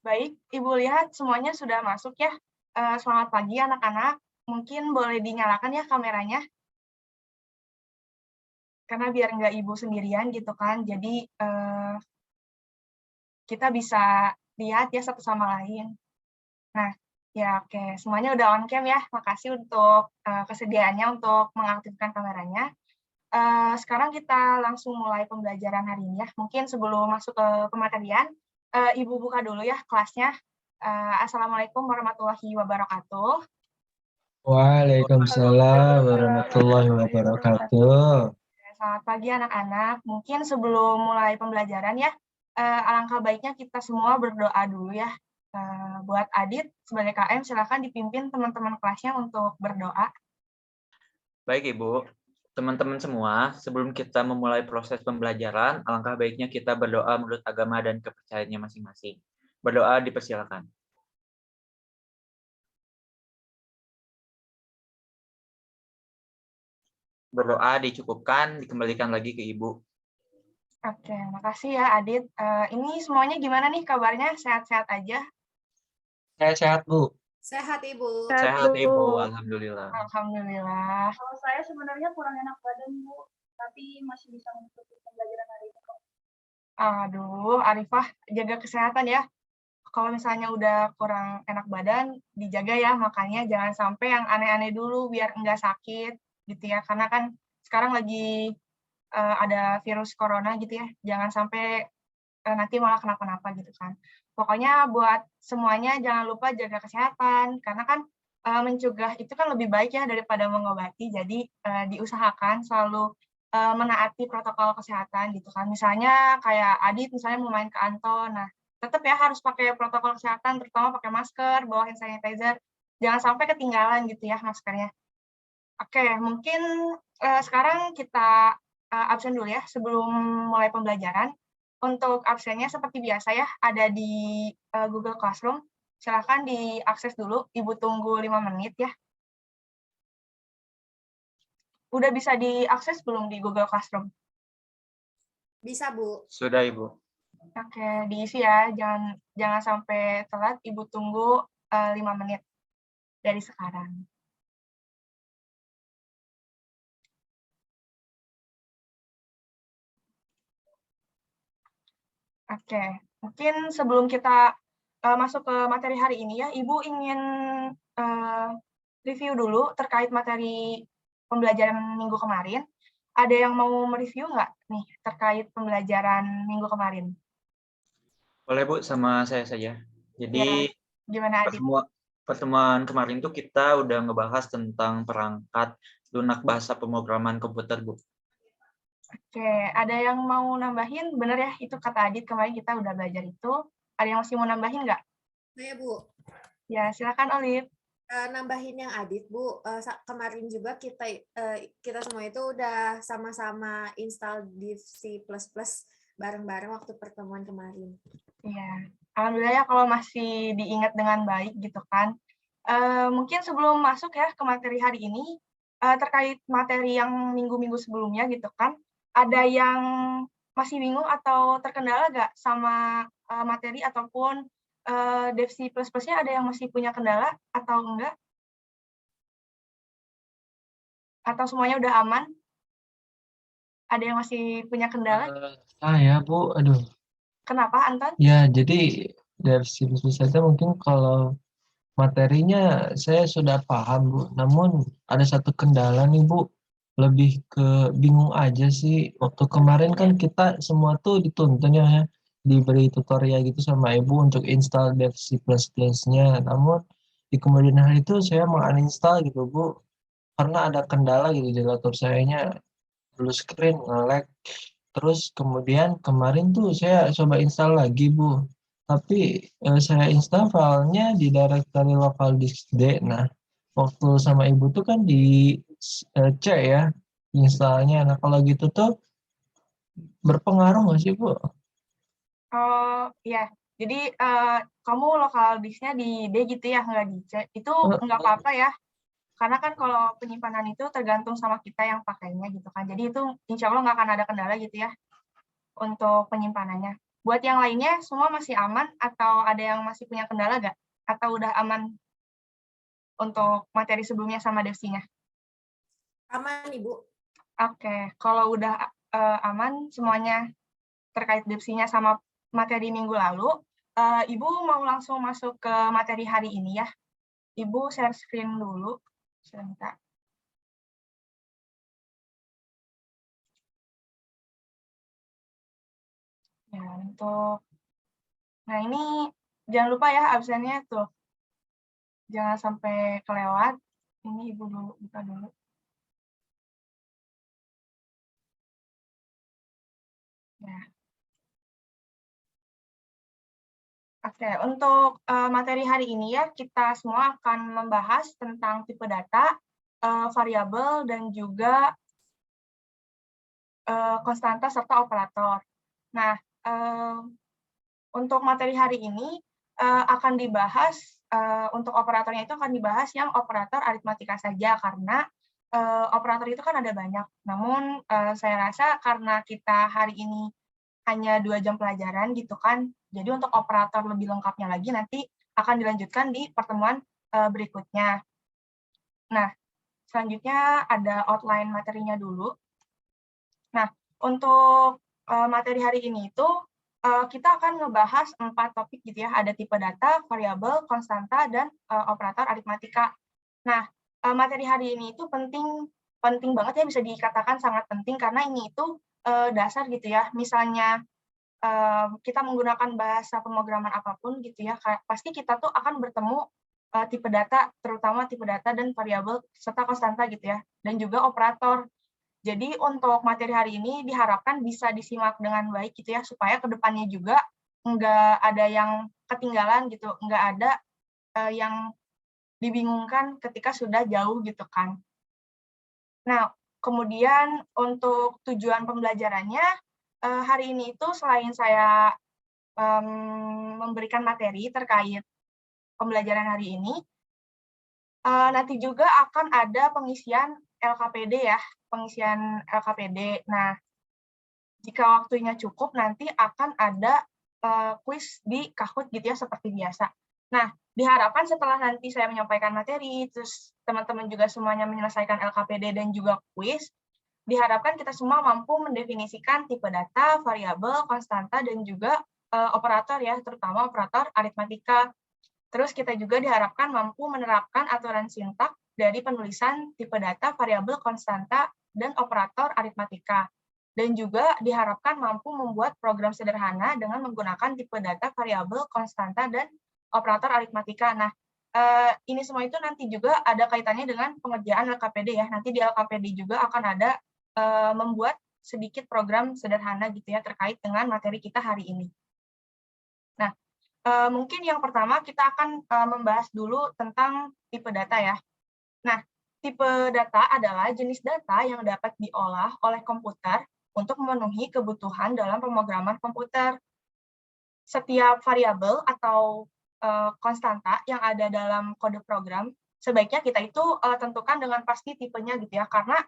Baik, Ibu lihat semuanya sudah masuk ya. Selamat pagi anak-anak. Mungkin boleh dinyalakan ya kameranya, karena biar nggak Ibu sendirian gitu kan. Jadi kita bisa lihat ya satu sama lain. Nah, ya oke. Semuanya udah on cam ya. Makasih untuk kesediaannya untuk mengaktifkan kameranya. Sekarang kita langsung mulai pembelajaran hari ini ya. Mungkin sebelum masuk ke pematerian, Ibu buka dulu ya kelasnya. Assalamualaikum warahmatullahi wabarakatuh. Waalaikumsalam warahmatullahi wabarakatuh. Selamat pagi anak-anak. Mungkin sebelum mulai pembelajaran ya, alangkah baiknya kita semua berdoa dulu ya. Buat Adit sebagai KM, silakan dipimpin teman-teman kelasnya untuk berdoa. Baik Ibu, teman-teman semua, sebelum kita memulai proses pembelajaran, alangkah baiknya kita berdoa menurut agama dan kepercayaannya masing-masing. Berdoa dipersilakan. Berdoa dicukupkan, dikembalikan lagi ke Ibu. Oke, makasih ya Adit. Ini semuanya gimana nih kabarnya? Sehat-sehat aja? Saya sehat, Bu. Sehat, Ibu. Sehat Ibu, alhamdulillah. Alhamdulillah. Kalau saya sebenarnya kurang enak badan, Bu, tapi masih bisa mengikuti pembelajaran hari ini kok. Aduh, Arifah, jaga kesehatan ya. Kalau misalnya udah kurang enak badan, dijaga ya, makanya jangan sampai yang aneh-aneh dulu biar enggak sakit gitu ya. Karena kan sekarang lagi ada virus corona gitu ya, jangan sampai nanti malah kenapa-napa gitu kan. Pokoknya buat semuanya jangan lupa jaga kesehatan, karena kan mencegah itu kan lebih baik ya daripada mengobati, jadi diusahakan selalu menaati protokol kesehatan gitu kan. Misalnya kayak Adit misalnya mau main ke Anton, nah tetap ya harus pakai protokol kesehatan, terutama pakai masker, bawa hand sanitizer, jangan sampai ketinggalan gitu ya maskernya. Oke, mungkin sekarang kita absen dulu ya sebelum mulai pembelajaran. Untuk absennya seperti biasa ya, ada di Google Classroom. Silakan diakses dulu, Ibu tunggu 5 menit ya. Udah bisa diakses belum di Google Classroom? Bisa, Bu. Sudah Ibu. Oke, diisi ya, jangan sampai telat, Ibu tunggu 5 menit dari sekarang. Oke, mungkin sebelum kita masuk ke materi hari ini ya, Ibu ingin review dulu terkait materi pembelajaran minggu kemarin. Ada yang mau mereview nggak nih terkait pembelajaran minggu kemarin? Boleh Bu, sama saya saja. Jadi Ya, gimana Adit? pertemuan kemarin tuh kita udah ngebahas tentang perangkat lunak bahasa pemrograman komputer, Bu. Oke, ada yang mau nambahin? Bener ya, itu kata Adit kemarin kita udah belajar itu. Ada yang masih mau nambahin nggak? Saya, Bu. Ya, silakan Olive. Nambahin yang Adit, Bu. Kemarin juga kita semua itu udah sama-sama install div C++ bareng-bareng waktu pertemuan kemarin. Iya, alhamdulillah ya kalau masih diingat dengan baik gitu kan. Mungkin sebelum masuk ya ke materi hari ini, terkait materi yang minggu-minggu sebelumnya gitu kan, ada yang masih bingung atau terkendala nggak sama materi ataupun Dev C++-nya ada yang masih punya kendala atau enggak? Atau semuanya udah aman? Ada yang masih punya kendala? Ya, Bu. Aduh. Kenapa, Anton? Ya, jadi dari sisi saja mungkin kalau materinya saya sudah paham, Bu. Namun ada satu kendala nih, Bu. Lebih ke bingung aja sih. Waktu kemarin kan kita semua tuh dituntun ya, diberi tutorial gitu sama Ibu untuk install Dev C++-nya. Namun di kemudian hari itu saya mau uninstall gitu, Bu. Karena ada kendala gitu di laptop sayanya, blue screen, nge-lag. Terus kemudian kemarin tuh saya coba install lagi, Bu. Tapi saya install filenya di directory local disk D. Nah, waktu sama Ibu tuh kan di C ya installnya. Nah, kalau gitu tuh berpengaruh nggak sih, Bu? Oh, iya. Jadi, kamu lokal disknya di D gitu ya, nggak di C. Itu nggak apa-apa ya, karena kan kalau penyimpanan itu tergantung sama kita yang pakainya gitu kan. Jadi itu insya Allah nggak akan ada kendala gitu ya untuk penyimpanannya. Buat yang lainnya semua masih aman atau ada yang masih punya kendala nggak? Atau udah aman untuk materi sebelumnya sama devsinya? Aman, Ibu. Oke, kalau udah aman semuanya terkait devsinya sama materi minggu lalu, Ibu mau langsung masuk ke materi hari ini ya. Ibu share screen dulu, sebentar. Ya, nah ini jangan lupa ya absennya tuh. Jangan sampai kelewat. Ini Ibu dulu, buka dulu. Ya. Oke, untuk materi hari ini ya, kita semua akan membahas tentang tipe data, variabel, dan juga konstanta serta operator. Nah, untuk materi hari ini akan dibahas, untuk operatornya itu akan dibahas yang operator aritmatika saja, karena operator itu kan ada banyak. Namun saya rasa karena kita hari ini hanya 2 jam pelajaran gitu kan, jadi untuk operator lebih lengkapnya lagi nanti akan dilanjutkan di pertemuan berikutnya. Nah, selanjutnya ada outline materinya dulu. Nah, untuk materi hari ini itu kita akan ngebahas 4 topik gitu ya, ada tipe data, variabel, konstanta, dan operator aritmatika. Nah, materi hari ini itu penting banget ya, bisa dikatakan sangat penting karena ini itu dasar gitu ya. Misalnya kita menggunakan bahasa pemrograman apapun gitu ya, pasti kita tuh akan bertemu tipe data, terutama tipe data dan variabel serta konstanta gitu ya, dan juga operator. Jadi untuk materi hari ini diharapkan bisa disimak dengan baik gitu ya, supaya kedepannya juga nggak ada yang ketinggalan gitu, nggak ada yang dibingungkan ketika sudah jauh gitu kan. Nah, kemudian untuk tujuan pembelajarannya, hari ini itu selain saya memberikan materi terkait pembelajaran hari ini, nanti juga akan ada pengisian LKPD ya, pengisian LKPD. Nah, jika waktunya cukup, nanti akan ada kuis di Kahoot gitu ya, seperti biasa. Nah, diharapkan setelah nanti saya menyampaikan materi, terus teman-teman juga semuanya menyelesaikan LKPD dan juga kuis, diharapkan kita semua mampu mendefinisikan tipe data, variabel, konstanta, dan juga operator ya, terutama operator aritmatika. Terus kita juga diharapkan mampu menerapkan aturan sintak dari penulisan tipe data, variabel, konstanta, dan operator aritmatika. Dan juga diharapkan mampu membuat program sederhana dengan menggunakan tipe data, variabel, konstanta, dan operator aritmatika. Nah, ini semua itu nanti juga ada kaitannya dengan pengerjaan LKPD ya. Nanti di LKPD juga akan ada membuat sedikit program sederhana gitu ya terkait dengan materi kita hari ini. Nah, mungkin yang pertama kita akan membahas dulu tentang tipe data ya. Nah, tipe data adalah jenis data yang dapat diolah oleh komputer untuk memenuhi kebutuhan dalam pemrograman komputer. Setiap variabel atau konstanta yang ada dalam kode program, sebaiknya kita itu tentukan dengan pasti tipenya gitu ya, karena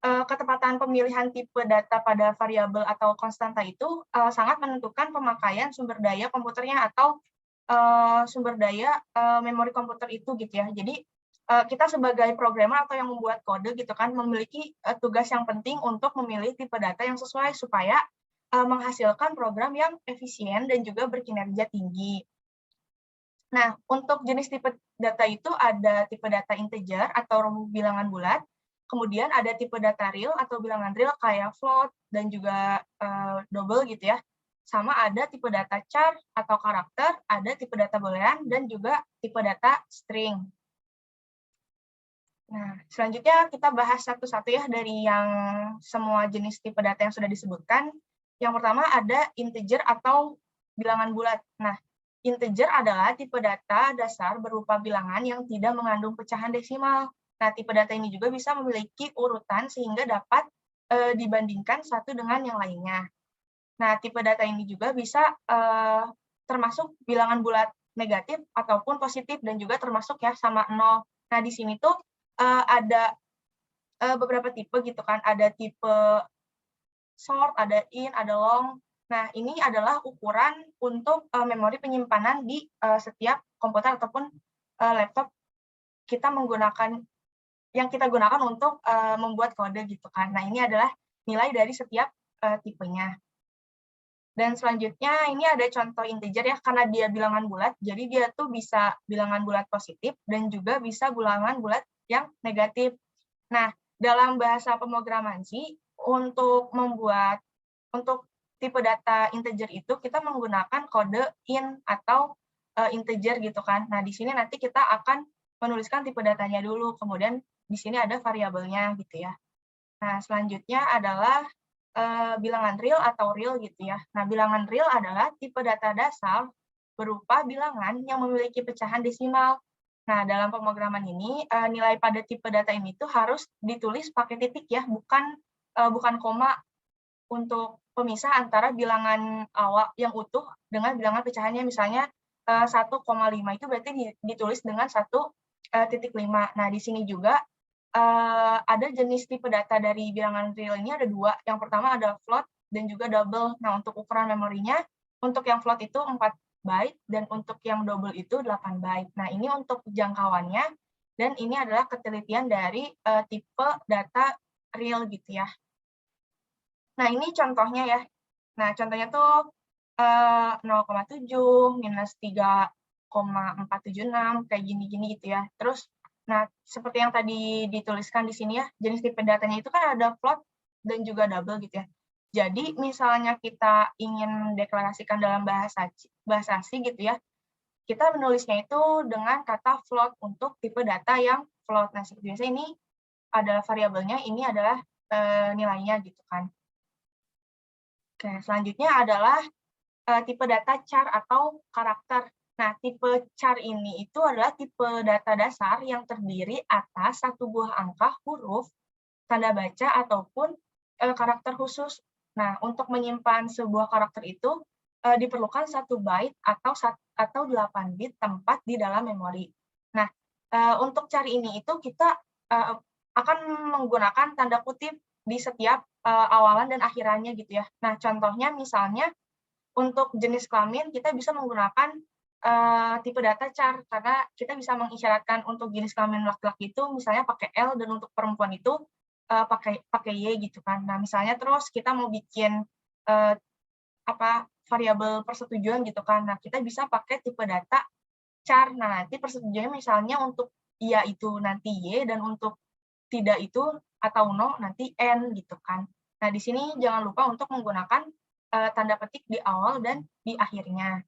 ketepatan pemilihan tipe data pada variabel atau konstanta itu sangat menentukan pemakaian sumber daya komputernya atau sumber daya memori komputer itu gitu ya. Jadi kita sebagai programmer atau yang membuat kode gitu kan memiliki tugas yang penting untuk memilih tipe data yang sesuai supaya menghasilkan program yang efisien dan juga berkinerja tinggi. Nah, untuk jenis tipe data itu ada tipe data integer atau bilangan bulat, kemudian ada tipe data real atau bilangan real kayak float dan juga double gitu ya. Sama ada tipe data char atau karakter, ada tipe data boolean, dan juga tipe data string. Nah, selanjutnya kita bahas satu-satu ya dari yang semua jenis tipe data yang sudah disebutkan. Yang pertama ada integer atau bilangan bulat. Nah, integer adalah tipe data dasar berupa bilangan yang tidak mengandung pecahan desimal. Nah, tipe data ini juga bisa memiliki urutan sehingga dapat dibandingkan satu dengan yang lainnya. Nah, tipe data ini juga bisa termasuk bilangan bulat negatif ataupun positif dan juga termasuk ya sama 0. Nah, di sini tuh ada beberapa tipe gitu kan. Ada tipe short, ada in, ada long. Nah, ini adalah ukuran untuk memori penyimpanan di setiap komputer ataupun laptop kita yang kita gunakan untuk membuat kode gitu kan. Nah, ini adalah nilai dari setiap tipenya. Dan selanjutnya ini ada contoh integer ya, karena dia bilangan bulat, jadi dia tuh bisa bilangan bulat positif dan juga bisa bilangan bulat yang negatif. Nah, dalam bahasa pemrograman sih, untuk tipe data integer itu kita menggunakan kode int atau integer gitu kan. Nah, di sini nanti kita akan menuliskan tipe datanya dulu, kemudian di sini ada variabelnya gitu ya. Nah, selanjutnya adalah bilangan real atau real gitu ya. Nah, bilangan real adalah tipe data dasar berupa bilangan yang memiliki pecahan desimal. Nah, dalam pemrograman ini nilai pada tipe data ini tuh harus ditulis pakai titik ya, bukan koma untuk pemisah antara bilangan awal yang utuh dengan bilangan pecahannya. Misalnya 1,5 itu berarti ditulis dengan 1,5. Nah, di sini juga ada jenis tipe data dari bilangan real ini ada 2. Yang pertama ada float dan juga double. Nah, untuk ukuran memorinya, untuk yang float itu 4 byte dan untuk yang double itu 8 byte. Nah, ini untuk jangkauannya dan ini adalah ketelitian dari tipe data real gitu ya. Nah, ini contohnya ya. Nah, contohnya tuh 0,7 minus 3,476 kayak gini-gini gitu ya. Terus nah, seperti yang tadi dituliskan di sini ya, jenis tipe datanya itu kan ada float dan juga double gitu ya. Jadi, misalnya kita ingin deklarasikan dalam bahasa C gitu ya, kita menulisnya itu dengan kata float untuk tipe data yang float. Nah, biasanya ini adalah variabelnya, ini adalah nilainya gitu kan. Oke, selanjutnya adalah tipe data char atau karakter. Nah, tipe char ini itu adalah tipe data dasar yang terdiri atas satu buah angka, huruf, tanda baca, ataupun karakter khusus. Nah, untuk menyimpan sebuah karakter itu diperlukan 1 byte atau 8 bit tempat di dalam memori. Nah, untuk char ini itu kita akan menggunakan tanda kutip di setiap awalan dan akhirannya gitu ya. Nah, contohnya misalnya untuk jenis kelamin kita bisa menggunakan tipe data char karena kita bisa mengisyaratkan untuk jenis kelamin laki-laki itu misalnya pakai L dan untuk perempuan itu pakai Y gitu kan. Nah, misalnya terus kita mau bikin variabel persetujuan gitu kan. Nah, kita bisa pakai tipe data char. Nah, nanti persetujuannya misalnya untuk iya itu nanti Y dan untuk tidak itu atau no nanti N gitu kan. Nah, di sini jangan lupa untuk menggunakan tanda petik di awal dan di akhirnya.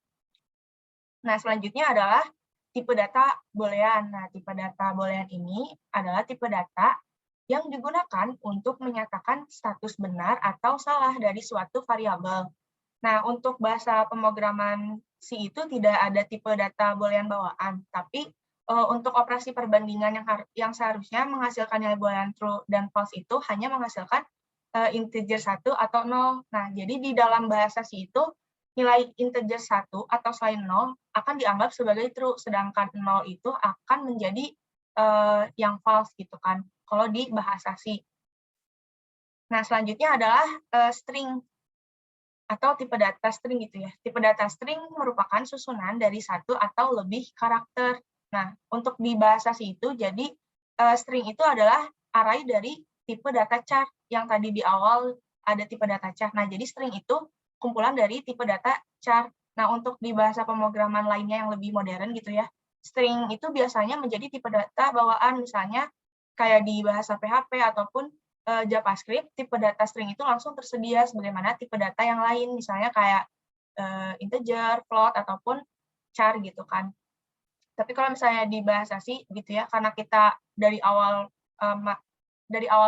Nah, selanjutnya adalah tipe data boolean. Nah, tipe data boolean ini adalah tipe data yang digunakan untuk menyatakan status benar atau salah dari suatu variabel. Nah, untuk bahasa pemrograman C itu tidak ada tipe data boolean bawaan, tapi untuk operasi perbandingan yang seharusnya menghasilkan nilai boolean true dan false itu hanya menghasilkan integer 1 atau 0. Nah, jadi di dalam bahasa C itu nilai integer 1 atau selain 0 akan dianggap sebagai true, sedangkan 0 itu akan menjadi yang false gitu kan, kalau di bahasa C. Nah, selanjutnya adalah string atau tipe data string gitu ya. Tipe data string merupakan susunan dari 1 atau lebih karakter. Nah, untuk di bahasa C itu, jadi string itu adalah array dari tipe data char yang tadi di awal ada tipe data char. Nah, jadi string itu kumpulan dari tipe data char. Nah, untuk di bahasa pemrograman lainnya yang lebih modern gitu ya, string itu biasanya menjadi tipe data bawaan, misalnya kayak di bahasa PHP ataupun JavaScript, tipe data string itu langsung tersedia sebagaimana tipe data yang lain, misalnya kayak integer, float, ataupun char gitu kan. Tapi kalau misalnya di bahasa C gitu ya, karena kita dari awal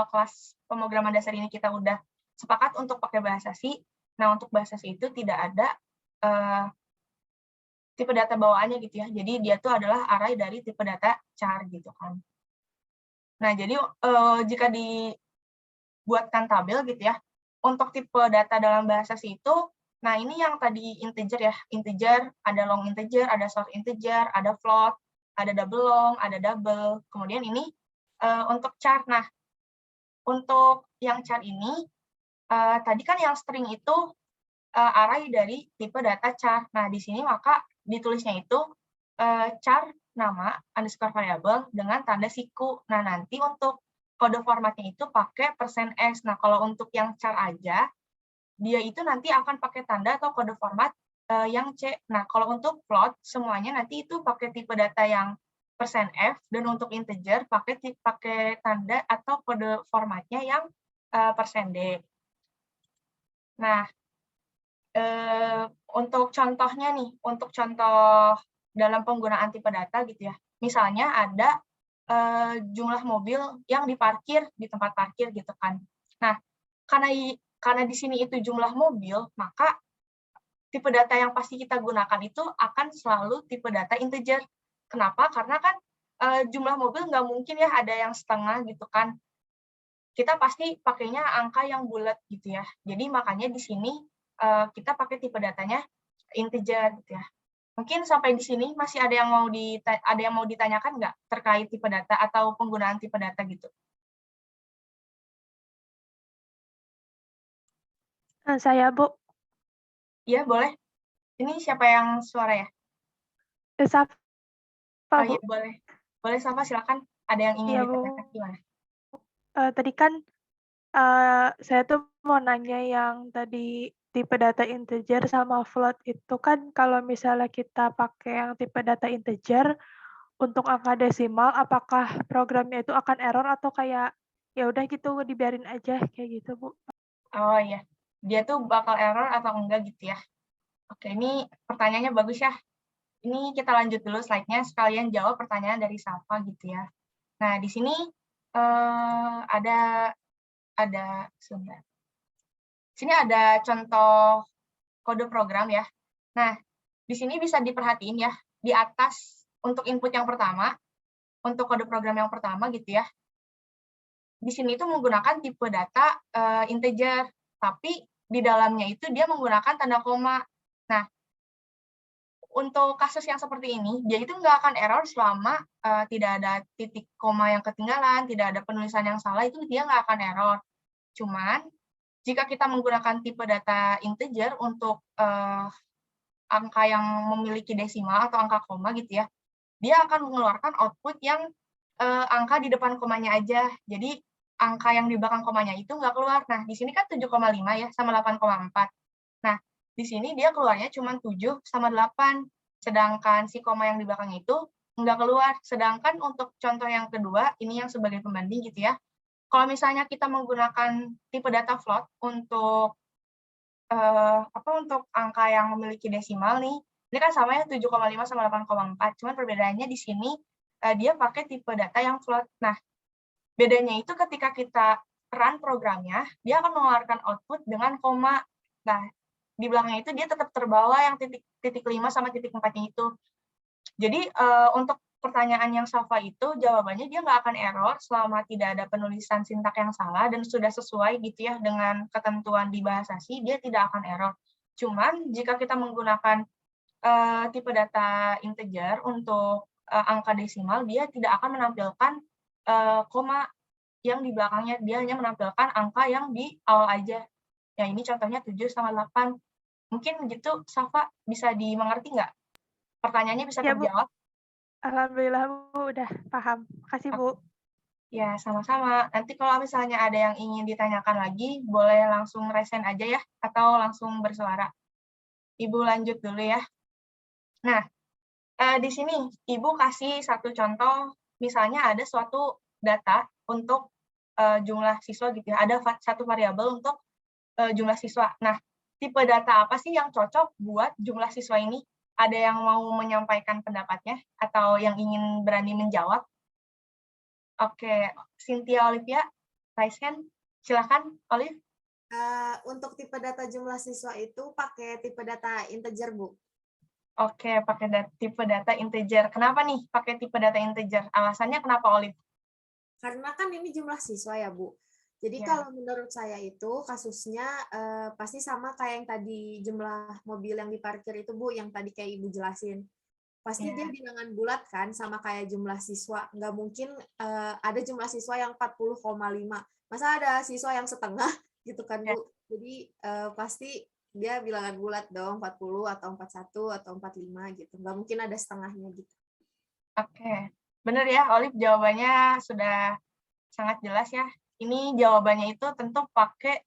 kelas pemrograman dasar ini kita udah sepakat untuk pakai bahasa C. Nah, untuk bahasa C itu tidak ada tipe data bawaannya gitu ya. Jadi dia tuh adalah array dari tipe data char gitu kan. Nah, jadi jika dibuatkan tabel gitu ya, untuk tipe data dalam bahasa C itu, nah ini yang tadi integer ya, integer, ada long integer, ada short integer, ada float, ada double long, ada double. Kemudian ini untuk char. Nah, untuk yang char ini, tadi kan yang string itu array dari tipe data char. Nah, di sini maka ditulisnya itu char nama underscore variable dengan tanda siku. Nah, nanti untuk kode formatnya itu pakai %s. Nah, kalau untuk yang char aja, dia itu nanti akan pakai tanda atau kode format yang C. Nah, kalau untuk float, semuanya nanti itu pakai tipe data yang %f, dan untuk integer pakai tanda atau kode formatnya yang %d. Nah, untuk contohnya nih, untuk contoh dalam penggunaan tipe data gitu ya. Misalnya ada jumlah mobil yang diparkir di tempat parkir gitu kan. Nah, karena di sini itu jumlah mobil, maka tipe data yang pasti kita gunakan itu akan selalu tipe data integer. Kenapa? Karena kan jumlah mobil nggak mungkin ya ada yang setengah gitu kan. Kita pasti pakainya angka yang bulat gitu ya. Jadi makanya di sini kita pakai tipe datanya integer gitu ya. Mungkin sampai di sini masih ada yang mau ditanyakan nggak terkait tipe data atau penggunaan tipe data gitu? Saya, Bu. Iya, boleh. Ini siapa yang suara ya? Safa, Oh Bu. iya, boleh. Boleh, Safa, silakan. Ada yang ingin Iya, Bu. ditanyakan gimana? Tadi kan saya tuh mau nanya yang tadi tipe data integer sama float itu kan kalau misalnya kita pakai yang tipe data integer untuk angka desimal, apakah programnya itu akan error atau kayak ya udah gitu dibiarin aja kayak gitu, Bu? Oh iya, dia tuh bakal error atau enggak gitu ya? Oke, ini pertanyaannya bagus ya. Ini kita lanjut dulu slide-nya, sekalian jawab pertanyaan dari Safa gitu ya. Nah, di sini ada sebentar. Sini ada contoh kode program ya. Nah, di sini bisa diperhatiin ya, di atas untuk input yang pertama, untuk kode program yang pertama gitu ya. Di sini itu menggunakan tipe data integer, tapi di dalamnya itu dia menggunakan tanda koma. Nah, untuk kasus yang seperti ini, dia itu nggak akan error selama tidak ada titik koma yang ketinggalan, tidak ada penulisan yang salah, itu dia nggak akan error. Cuman, jika kita menggunakan tipe data integer untuk angka yang memiliki desimal atau angka koma gitu ya, dia akan mengeluarkan output yang angka di depan komanya aja. Jadi, angka yang di belakang komanya itu nggak keluar. Nah, di sini kan 7,5 ya, sama 8,4. Nah, di sini dia keluarnya cuma 7 sama 8. Sedangkan si koma yang di belakang itu nggak keluar. Sedangkan untuk contoh yang kedua, ini yang sebagai pembanding gitu ya. Kalau misalnya kita menggunakan tipe data float untuk untuk angka yang memiliki desimal nih, ini kan sama ya 7,5 sama 8,4. Cuman perbedaannya di sini dia pakai tipe data yang float. Nah, bedanya itu ketika kita run programnya, dia akan mengeluarkan output dengan koma. Nah, di belakangnya itu dia tetap terbawa yang titik 5 sama titik 4-nya itu. Jadi untuk pertanyaan yang Safa itu, jawabannya dia nggak akan error selama tidak ada penulisan sintak yang salah dan sudah sesuai gitu ya dengan ketentuan di bahasa C, dia tidak akan error. Cuman jika kita menggunakan tipe data integer untuk angka desimal, dia tidak akan menampilkan koma yang di belakangnya, dia hanya menampilkan angka yang di awal aja. Ya, ini contohnya 7 sama 8. Mungkin gitu, Safa, bisa dimengerti nggak? Pertanyaannya bisa Ya, Bu. terjawab? Alhamdulillah, Bu, udah paham. Makasih, Bu. Ya, sama-sama. Nanti kalau misalnya ada yang ingin ditanyakan lagi, boleh langsung raise hand aja ya, atau langsung bersuara. Ibu lanjut dulu ya. Nah, di sini Ibu kasih satu contoh, misalnya ada suatu data untuk jumlah siswa gitu ya, ada satu variabel untuk jumlah siswa. Nah, tipe data apa sih yang cocok buat jumlah siswa ini? Ada yang mau menyampaikan pendapatnya atau yang ingin berani menjawab? Oke, Cynthia Olivia, raise hand. Silakan, Olive. Untuk tipe data jumlah siswa itu pakai tipe data integer, Bu. Oke, pakai tipe data integer. Kenapa nih pakai tipe data integer? Alasannya kenapa, Olive? Karena kan ini jumlah siswa ya, Bu. Jadi Ya. kalau menurut saya itu kasusnya pasti sama kayak yang tadi jumlah mobil yang diparkir itu, Bu, yang tadi kayak Ibu jelasin. Pasti Ya. dia bilangan bulat kan, sama kayak jumlah siswa. Nggak mungkin ada jumlah siswa yang 40,5. Masa ada siswa yang setengah gitu kan, Bu. Jadi pasti dia bilangan bulat dong, 40 atau 41 atau 45 gitu. Nggak mungkin ada setengahnya gitu. Oke, benar ya, Olive, jawabannya sudah sangat jelas ya. Ini jawabannya itu tentu pakai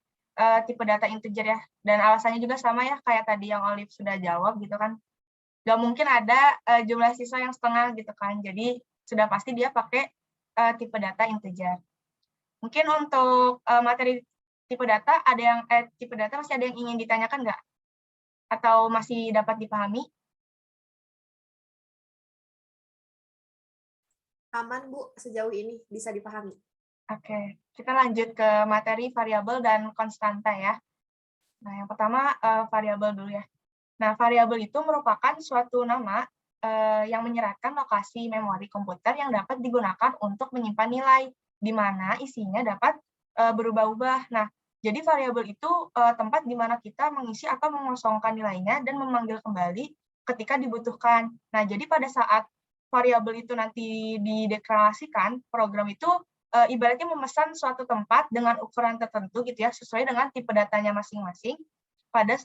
tipe data integer ya. Dan alasannya juga sama ya, kayak tadi yang Olive sudah jawab gitu kan. Nggak mungkin ada jumlah siswa yang setengah gitu kan. Jadi sudah pasti dia pakai tipe data integer. Mungkin untuk materi tipe data tipe data masih ada yang ingin ditanyakan nggak? Atau masih dapat dipahami? Aman, Bu, sejauh ini bisa dipahami. Oke, kita lanjut ke materi variabel dan konstanta ya. Nah, yang pertama variabel dulu ya. Nah, variabel itu merupakan suatu nama yang menyeratkan lokasi memori komputer yang dapat digunakan untuk menyimpan nilai, di mana isinya dapat berubah-ubah. Nah, jadi variabel itu tempat di mana kita mengisi atau mengosongkan nilainya dan memanggil kembali ketika dibutuhkan. Nah, jadi pada saat variabel itu nanti dideklarasikan, program itu ibaratnya memesan suatu tempat dengan ukuran tertentu gitu ya, sesuai dengan tipe datanya masing-masing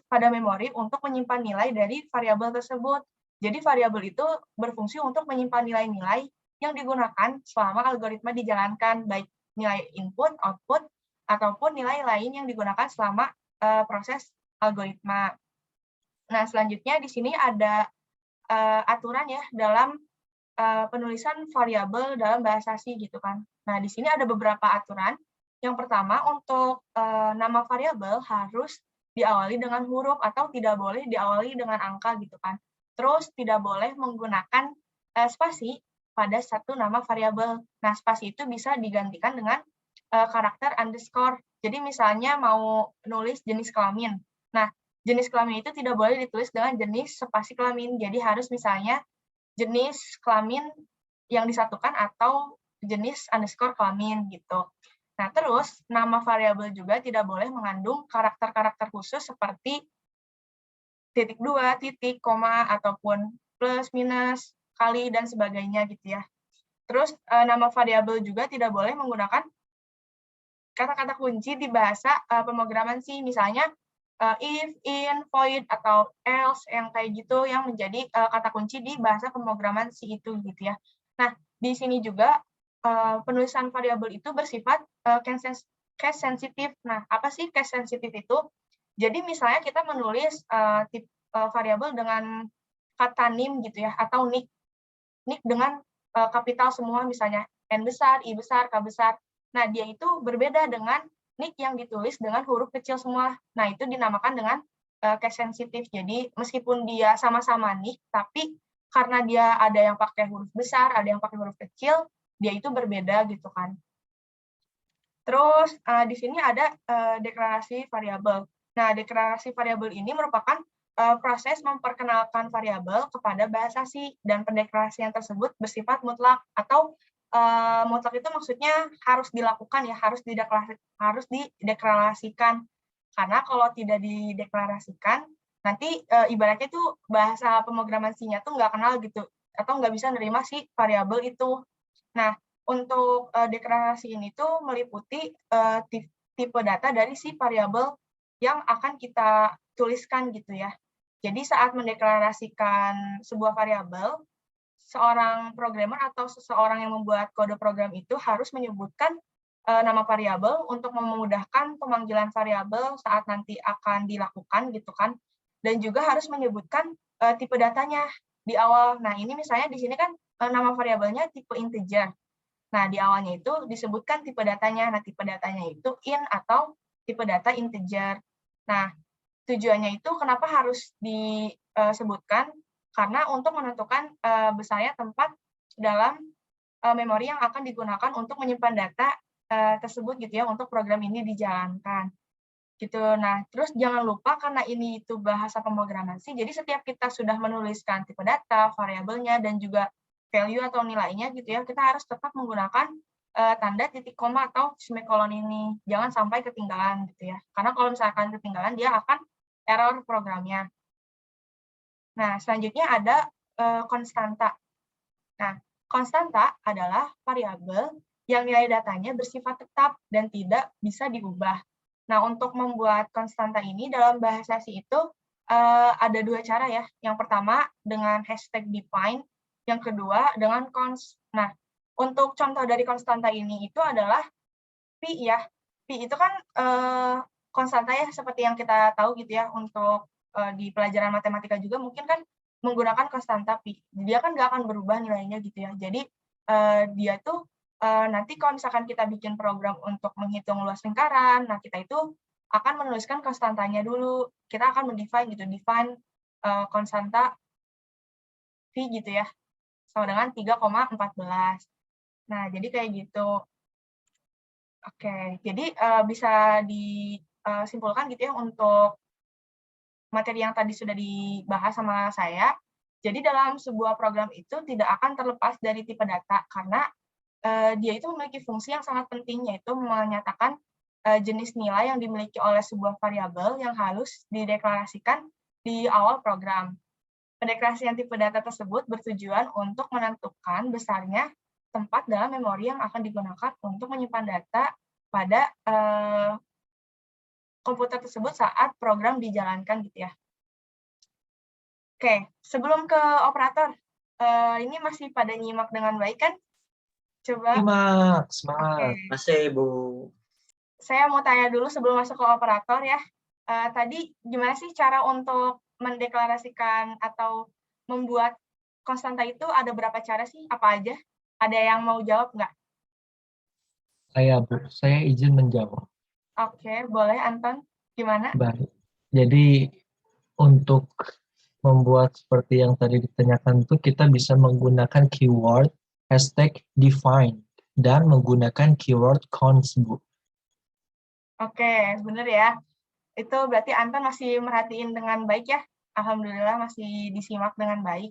pada memori untuk menyimpan nilai dari variabel tersebut. Jadi variabel itu berfungsi untuk menyimpan nilai-nilai yang digunakan selama algoritma dijalankan, baik nilai input, output, ataupun nilai lain yang digunakan selama proses algoritma. Nah, selanjutnya di sini ada aturan ya dalam penulisan variabel dalam bahasa C gitu kan. Nah, di sini ada beberapa aturan. Yang pertama, untuk nama variabel harus diawali dengan huruf atau tidak boleh diawali dengan angka gitu kan. Terus tidak boleh menggunakan spasi pada satu nama variabel. Nah, spasi itu bisa digantikan dengan karakter underscore. Jadi misalnya mau nulis jenis kelamin. Nah, jenis kelamin itu tidak boleh ditulis dengan jenis spasi kelamin. Jadi harus misalnya jenis kelamin yang disatukan atau jenis underscore kelamin gitu. Nah, terus nama variabel juga tidak boleh mengandung karakter-karakter khusus seperti titik 2, titik, koma, ataupun plus, minus, kali, dan sebagainya gitu ya. Terus nama variabel juga tidak boleh menggunakan kata-kata kunci di bahasa pemrograman C, misalnya if, in, void, atau else yang kayak gitu yang menjadi kata kunci di bahasa pemrograman C itu gitu ya. Nah, di sini juga penulisan variabel itu bersifat case sensitif. Nah, apa sih case sensitif itu? Jadi misalnya kita menulis variabel dengan kata nim gitu ya, atau nick dengan kapital semua, misalnya N besar, I besar, K besar. Nah, dia itu berbeda dengan nick yang ditulis dengan huruf kecil semua. Nah, itu dinamakan dengan case sensitif. Jadi, meskipun dia sama-sama nick, tapi karena dia ada yang pakai huruf besar, ada yang pakai huruf kecil, dia itu berbeda gitu kan. Terus, di sini ada deklarasi variabel. Nah, deklarasi variabel ini merupakan proses memperkenalkan variabel kepada bahasa C, dan pendeklarasian tersebut bersifat mutlak, atau mutlak itu maksudnya harus dilakukan ya, harus dideklarasikan. Karena kalau tidak dideklarasikan, nanti ibaratnya itu bahasa pemrograman C-nya tuh nggak kenal gitu, atau nggak bisa menerima si variabel itu. Nah, untuk deklarasi ini tuh meliputi tipe data dari si variabel yang akan kita tuliskan gitu ya. Jadi saat mendeklarasikan sebuah variabel, seorang programmer atau seseorang yang membuat kode program itu harus menyebutkan nama variabel untuk memudahkan pemanggilan variabel saat nanti akan dilakukan gitu kan. Dan juga harus menyebutkan tipe datanya di awal. Nah, ini misalnya di sini kan nama variabelnya tipe integer. Nah, di awalnya itu disebutkan tipe datanya. Nah, tipe datanya itu in atau tipe data integer. Nah, tujuannya itu kenapa harus disebutkan? Karena untuk menentukan besarnya tempat dalam memori yang akan digunakan untuk menyimpan data tersebut gitu ya, untuk program ini dijalankan. Gitu. Nah, terus jangan lupa karena ini itu bahasa pemrograman C, jadi setiap kita sudah menuliskan tipe data, variabelnya, dan juga value atau nilainya gitu ya, kita harus tetap menggunakan tanda titik koma atau semikolon ini. Jangan sampai ketinggalan gitu ya. Karena kalau misalkan ketinggalan, dia akan error programnya. Nah, selanjutnya ada konstanta. Nah, konstanta adalah variabel yang nilai datanya bersifat tetap dan tidak bisa diubah. Nah, untuk membuat konstanta ini dalam bahasa C itu ada 2 cara ya. Yang pertama dengan hashtag define, yang kedua dengan const. Nah, untuk contoh dari konstanta ini itu adalah pi ya. Pi itu kan konstanta ya, seperti yang kita tahu gitu ya, untuk di pelajaran matematika juga mungkin kan menggunakan konstanta pi. Dia kan nggak akan berubah nilainya gitu ya. Jadi dia tuh nanti kalau misalkan kita bikin program untuk menghitung luas lingkaran, nah kita itu akan menuliskan konstantanya dulu. Kita akan mendefine gitu, define konstanta pi gitu ya, sama dengan 3,14. Nah, jadi kayak gitu. Oke, jadi bisa disimpulkan gitu ya untuk materi yang tadi sudah dibahas sama saya. Jadi dalam sebuah program itu tidak akan terlepas dari tipe data karena dia itu memiliki fungsi yang sangat penting, yaitu menyatakan jenis nilai yang dimiliki oleh sebuah variabel yang harus dideklarasikan di awal program. Pendeklarasian tipe data tersebut bertujuan untuk menentukan besarnya tempat dalam memori yang akan digunakan untuk menyimpan data pada komputer tersebut saat program dijalankan gitu ya. Oke, sebelum ke operator, ini masih pada nyimak dengan baik kan? Coba. Semangat, Oke, semangat. Masih, Bu. saya mau tanya dulu sebelum masuk ke operator ya. Tadi gimana sih cara untuk mendeklarasikan atau membuat konstanta itu, ada berapa cara sih? Apa aja? Ada yang mau jawab nggak? Bu, saya izin menjawab. Oke, boleh Anton. Gimana? Baik. Jadi untuk membuat seperti yang tadi ditanyakan itu kita bisa menggunakan keyword hashtag define dan menggunakan keyword const, Bu. Oke, bener ya. Itu berarti Anton masih merhatiin dengan baik ya. Alhamdulillah masih disimak dengan baik.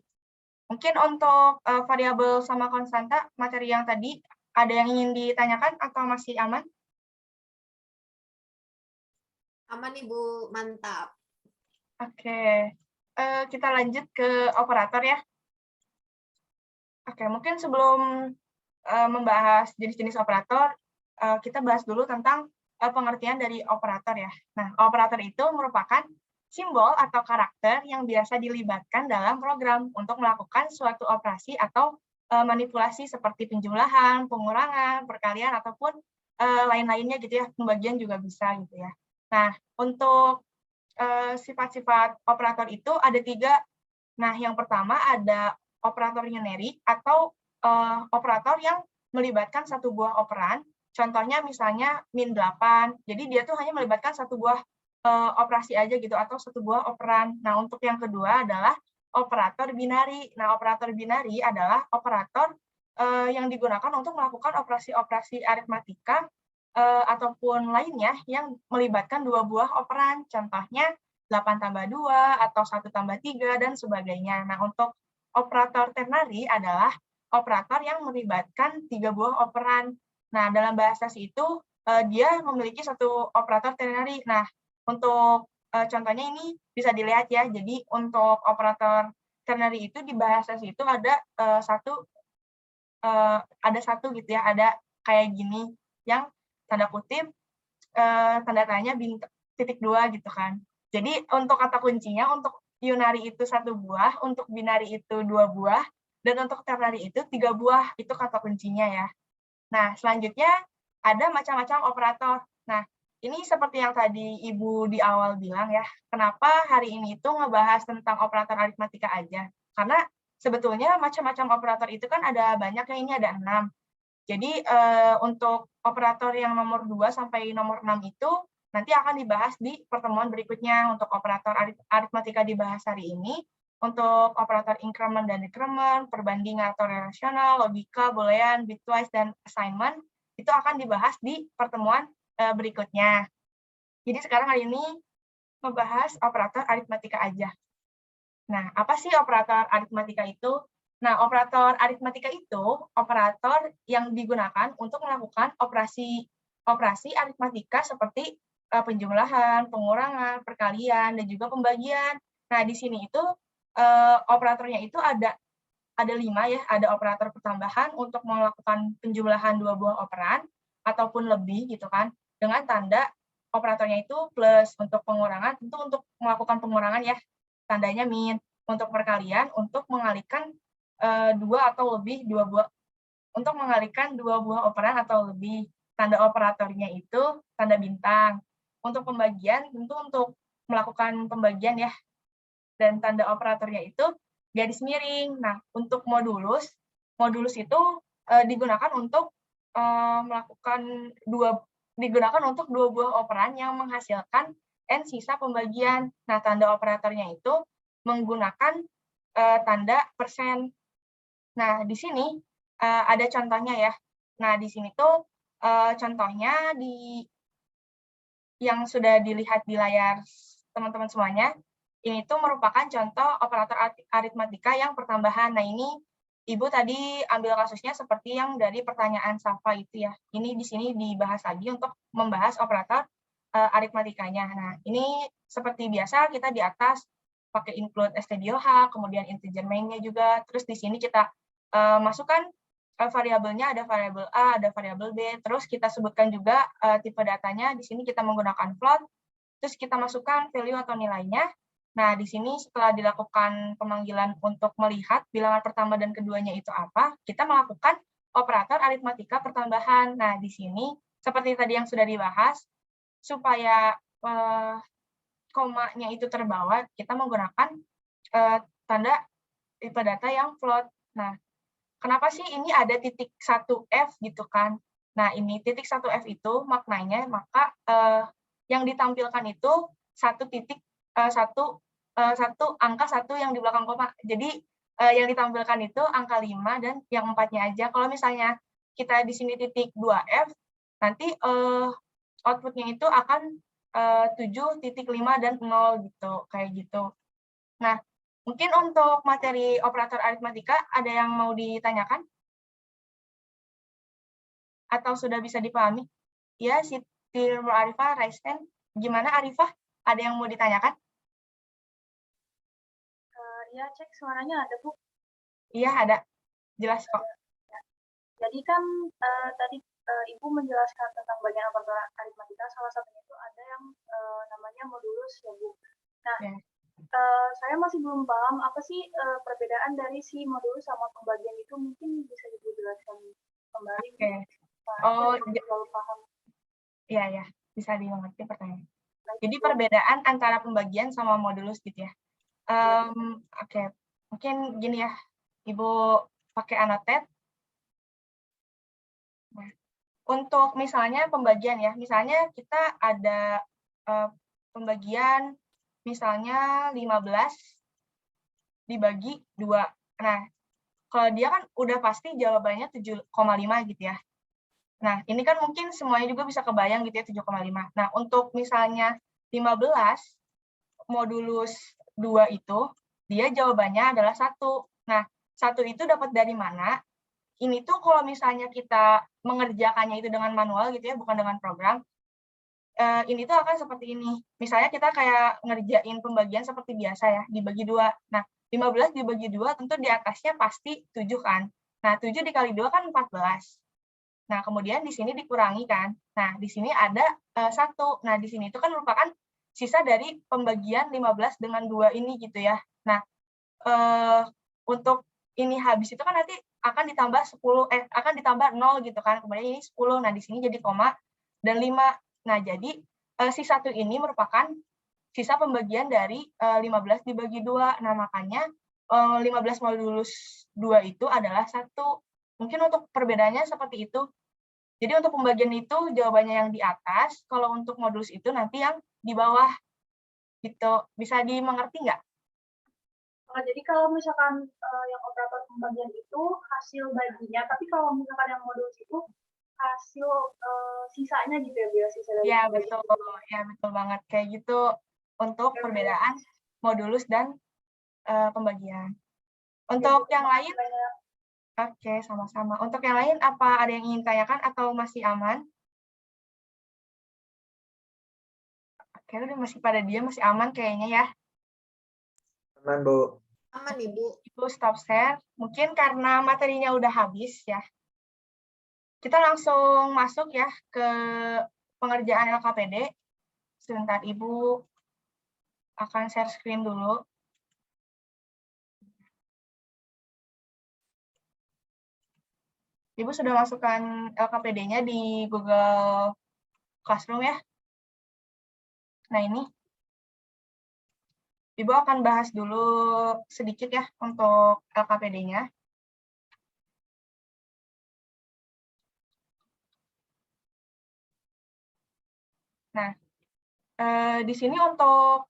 Mungkin untuk variabel sama konstanta, materi yang tadi, ada yang ingin ditanyakan atau masih aman? Aman Ibu, mantap. Oke, kita lanjut ke operator ya. Oke, mungkin sebelum membahas jenis-jenis operator, kita bahas dulu tentang pengertian dari operator ya. Nah, operator itu merupakan simbol atau karakter yang biasa dilibatkan dalam program untuk melakukan suatu operasi atau manipulasi seperti penjumlahan, pengurangan, perkalian, ataupun lain-lainnya gitu ya, pembagian juga bisa gitu ya. Nah, untuk sifat-sifat operator itu ada 3. Nah, yang pertama ada operator numerik atau operator yang melibatkan satu buah operan. Contohnya misalnya -8. Jadi dia tuh hanya melibatkan satu buah operasi aja gitu atau satu buah operan. Nah, untuk yang kedua adalah operator binari. Nah, operator binari adalah operator yang digunakan untuk melakukan operasi-operasi aritmatika ataupun lainnya yang melibatkan 2 buah operan. Contohnya 8 tambah 2 atau 1 tambah 3 dan sebagainya. Nah, untuk operator ternary adalah operator yang melibatkan 3 buah operan. Nah, dalam bahasa C itu dia memiliki satu operator ternary. Nah, untuk contohnya ini bisa dilihat ya. Jadi untuk operator ternary itu di bahasa C itu ada satu gitu ya, ada kayak gini yang tanda kutip tanda tanya titik 2 gitu kan. Jadi untuk kata kuncinya, untuk unary itu 1 buah, untuk binary itu 2 buah, dan untuk ternary itu 3 buah, itu kata kuncinya ya. Nah, selanjutnya ada macam-macam operator. Nah, ini seperti yang tadi Ibu di awal bilang ya, kenapa hari ini itu ngebahas tentang operator aritmatika aja. Karena sebetulnya macam-macam operator itu kan ada banyak ya, ini ada 6. Jadi untuk operator yang nomor 2 sampai nomor 6 itu nanti akan dibahas di pertemuan berikutnya. Untuk operator aritmatika dibahas hari ini, untuk operator increment dan decrement, perbandingan atau relasional, logika, boolean, bitwise, dan assignment, itu akan dibahas di pertemuan berikutnya. Jadi sekarang hari ini membahas operator aritmatika aja. Nah, apa sih operator aritmatika itu? Nah, operator aritmatika itu operator yang digunakan untuk melakukan operasi aritmatika seperti penjumlahan, pengurangan, perkalian, dan juga pembagian. Nah, di sini itu operatornya itu ada 5 ya, ada operator pertambahan untuk melakukan penjumlahan 2 buah operan ataupun lebih gitu kan, dengan tanda operatornya itu plus, untuk pengurangan tentu untuk melakukan pengurangan ya, tandanya min, untuk perkalian untuk mengalihkan dua buah operan atau lebih, tanda operatornya itu tanda bintang. Untuk pembagian tentu untuk melakukan pembagian ya, dan tanda operatornya itu garis miring. Nah, untuk modulus itu digunakan untuk digunakan untuk dua buah operan yang menghasilkan n sisa pembagian. Nah, tanda operatornya itu menggunakan tanda persen. Nah, di sini ada contohnya ya. Nah, di sini tuh contohnya yang sudah dilihat di layar teman-teman semuanya. Ini tuh merupakan contoh operator aritmatika yang pertambahan. Nah, ini Ibu tadi ambil kasusnya seperti yang dari pertanyaan Safa itu ya. Ini di sini dibahas lagi untuk membahas operator aritmatikanya. Nah, ini seperti biasa kita di atas pakai include stdioh, kemudian integer main-nya juga. Terus di sini kita masukkan variabelnya, ada variabel A, ada variabel B. Terus kita sebutkan juga tipe datanya. Di sini kita menggunakan float. Terus kita masukkan value atau nilainya. Nah, di sini setelah dilakukan pemanggilan untuk melihat bilangan pertama dan keduanya itu apa, kita melakukan operator aritmatika pertambahan. Nah, di sini seperti tadi yang sudah dibahas, supaya komanya itu terbawa, kita menggunakan tanda tipe data yang float. Nah, kenapa sih ini ada titik 1F gitu kan? Nah, ini titik 1F itu maknanya, maka yang ditampilkan itu angka 1 yang di belakang koma. Jadi yang ditampilkan itu angka 5 dan yang 4-nya aja. Kalau misalnya kita di sini titik 2F, nanti outputnya itu akan 7.5 dan 0 gitu, kayak gitu. Nah, mungkin untuk materi operator aritmatika ada yang mau ditanyakan? Atau sudah bisa dipahami? Ya, Siti Arifah, raise hand. Gimana Arifah? Ada yang mau ditanyakan? Iya, cek suaranya ada, Bu. Iya, ada. Jelas kok. Jadi kan tadi Ibu menjelaskan tentang bagian operator aritmatika, salah satunya itu ada yang namanya modulus ya, Bu. Nah, saya masih belum paham apa sih perbedaan dari si modulus sama pembagian itu, mungkin bisa Ibu jelaskan kembali. Oke. Oh, belum paham. Iya, bisa dimengerti pertanyaan. Jadi perbedaan antara pembagian sama modulus gitu ya. Oke, mungkin gini ya, Ibu pakai annotate. Nah, untuk misalnya pembagian ya, misalnya kita ada pembagian misalnya 15 dibagi 2. Nah, kalau dia kan udah pasti jawabannya 7,5 gitu ya. Nah, ini kan mungkin semuanya juga bisa kebayang gitu ya, 7,5. Nah, untuk misalnya 15 modulus 2 itu, dia jawabannya adalah 1. Nah, 1 itu dapat dari mana? Ini tuh kalau misalnya kita mengerjakannya itu dengan manual gitu ya, bukan dengan program, ini tuh akan seperti ini. Misalnya kita kayak ngerjain pembagian seperti biasa ya, dibagi 2. Nah, 15 dibagi 2 tentu di atasnya pasti 7 kan. Nah, 7 dikali 2 kan 14. Nah, kemudian di sini dikurangi kan. Nah, di sini ada 1. Nah, di sini itu kan merupakan sisa dari pembagian 15 dengan 2 ini gitu ya. Nah, untuk ini habis itu kan nanti akan ditambah 0 gitu kan. Kemudian ini 10. Nah, di sini jadi koma dan 5. Nah, jadi si 1 ini merupakan sisa pembagian dari 15 dibagi 2. Nah, makanya 15 modulus 2 itu adalah 1. Mungkin untuk perbedaannya seperti itu. Jadi untuk pembagian itu jawabannya yang di atas, kalau untuk modulus itu nanti yang di bawah. Gitu. Bisa dimengerti nggak? Jadi kalau misalkan yang operator pembagian itu hasil baginya, tapi kalau misalkan yang modulus itu hasil sisanya gitu ya, biar sisa dari betul. Ya, betul banget. Kayak gitu untuk perbedaan modulus dan pembagian. Untuk yang lain, oke, sama-sama. Untuk yang lain, apa ada yang ingin tanyakan atau masih aman? Oke, udah masih pada diam, masih aman kayaknya ya. Aman, Bu. Aman, Ibu. Ibu stop share. Mungkin karena materinya udah habis ya. Kita langsung masuk ya ke pengerjaan LKPD. Sebentar, Ibu akan share screen dulu. Ibu sudah masukkan LKPD-nya di Google Classroom ya. Nah ini, Ibu akan bahas dulu sedikit ya untuk LKPD-nya. Nah, di sini untuk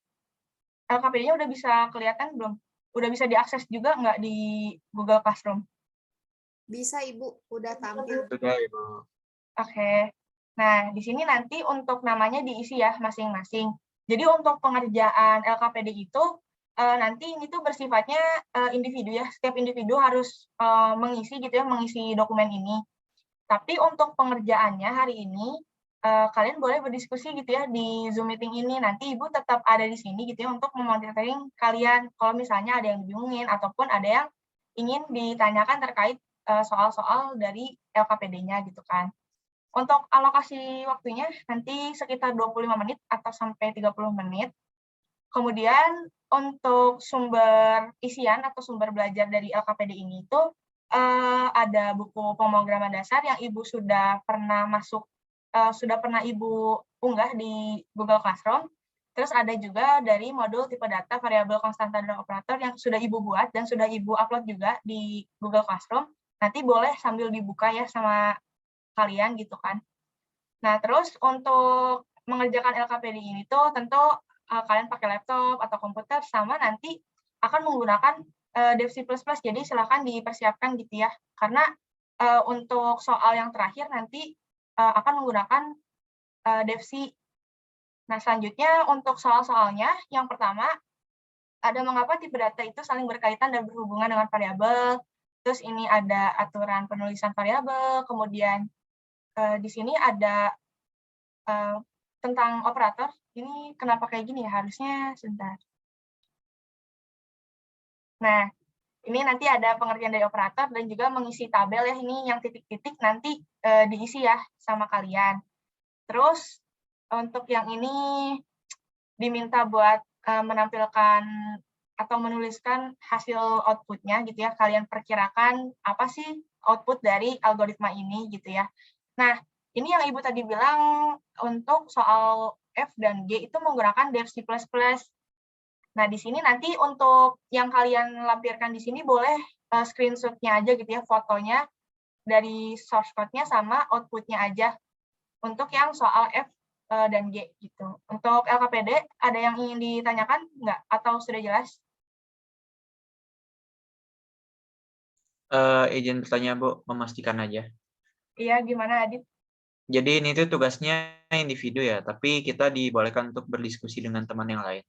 LKPD-nya udah bisa kelihatan belum? Udah bisa diakses juga nggak di Google Classroom? Bisa Ibu, udah tampil. Sudah, Ibu. Oke. Nah, di sini nanti untuk namanya diisi ya masing-masing. Jadi untuk pengerjaan LKPD itu nanti ini tuh bersifatnya individu ya. Setiap individu harus mengisi gitu ya, mengisi dokumen ini. Tapi untuk pengerjaannya hari ini kalian boleh berdiskusi gitu ya di Zoom meeting ini. Nanti Ibu tetap ada di sini gitu ya untuk memonitoring kalian kalau misalnya ada yang dibingungin ataupun ada yang ingin ditanyakan terkait soal-soal dari LKPD-nya gitu kan. Untuk alokasi waktunya nanti sekitar 25 menit atau sampai 30 menit. Kemudian untuk sumber isian atau sumber belajar dari LKPD ini itu ada buku pemrograman dasar yang Ibu sudah pernah sudah pernah Ibu unggah di Google Classroom. Terus ada juga dari modul tipe data, variabel, konstanta, dan operator yang sudah Ibu buat dan sudah Ibu upload juga di Google Classroom. Nanti boleh sambil dibuka ya sama kalian gitu kan. Nah, terus untuk mengerjakan LKPD ini tuh tentu kalian pakai laptop atau komputer sama nanti akan menggunakan Dev C++. Jadi silakan dipersiapkan gitu ya. Karena untuk soal yang terakhir nanti akan menggunakan Dev C. Nah, selanjutnya untuk soal-soalnya yang pertama ada mengapa tipe data itu saling berkaitan dan berhubungan dengan variabel. Terus ini ada aturan penulisan variabel, kemudian di sini ada tentang operator. Ini kenapa kayak gini ya? Harusnya sebentar. Nah, ini nanti ada pengertian dari operator dan juga mengisi tabel ya. Ini yang titik-titik nanti diisi ya sama kalian. Terus untuk yang ini diminta buat menampilkan atau menuliskan hasil output-nya gitu ya. Kalian perkirakan apa sih output dari algoritma ini gitu ya. Nah, ini yang Ibu tadi bilang untuk soal F dan G itu menggunakan Dev C++. Nah, di sini nanti untuk yang kalian lampirkan di sini boleh screenshot-nya aja gitu ya, fotonya dari source code-nya sama output-nya aja untuk yang soal F dan G gitu. Untuk LKPD ada yang ingin ditanyakan nggak atau sudah jelas? Izin bertanya, Bu, memastikan aja. Iya, gimana Adit? Jadi ini tuh tugasnya individu ya, tapi kita dibolehkan untuk berdiskusi dengan teman yang lain.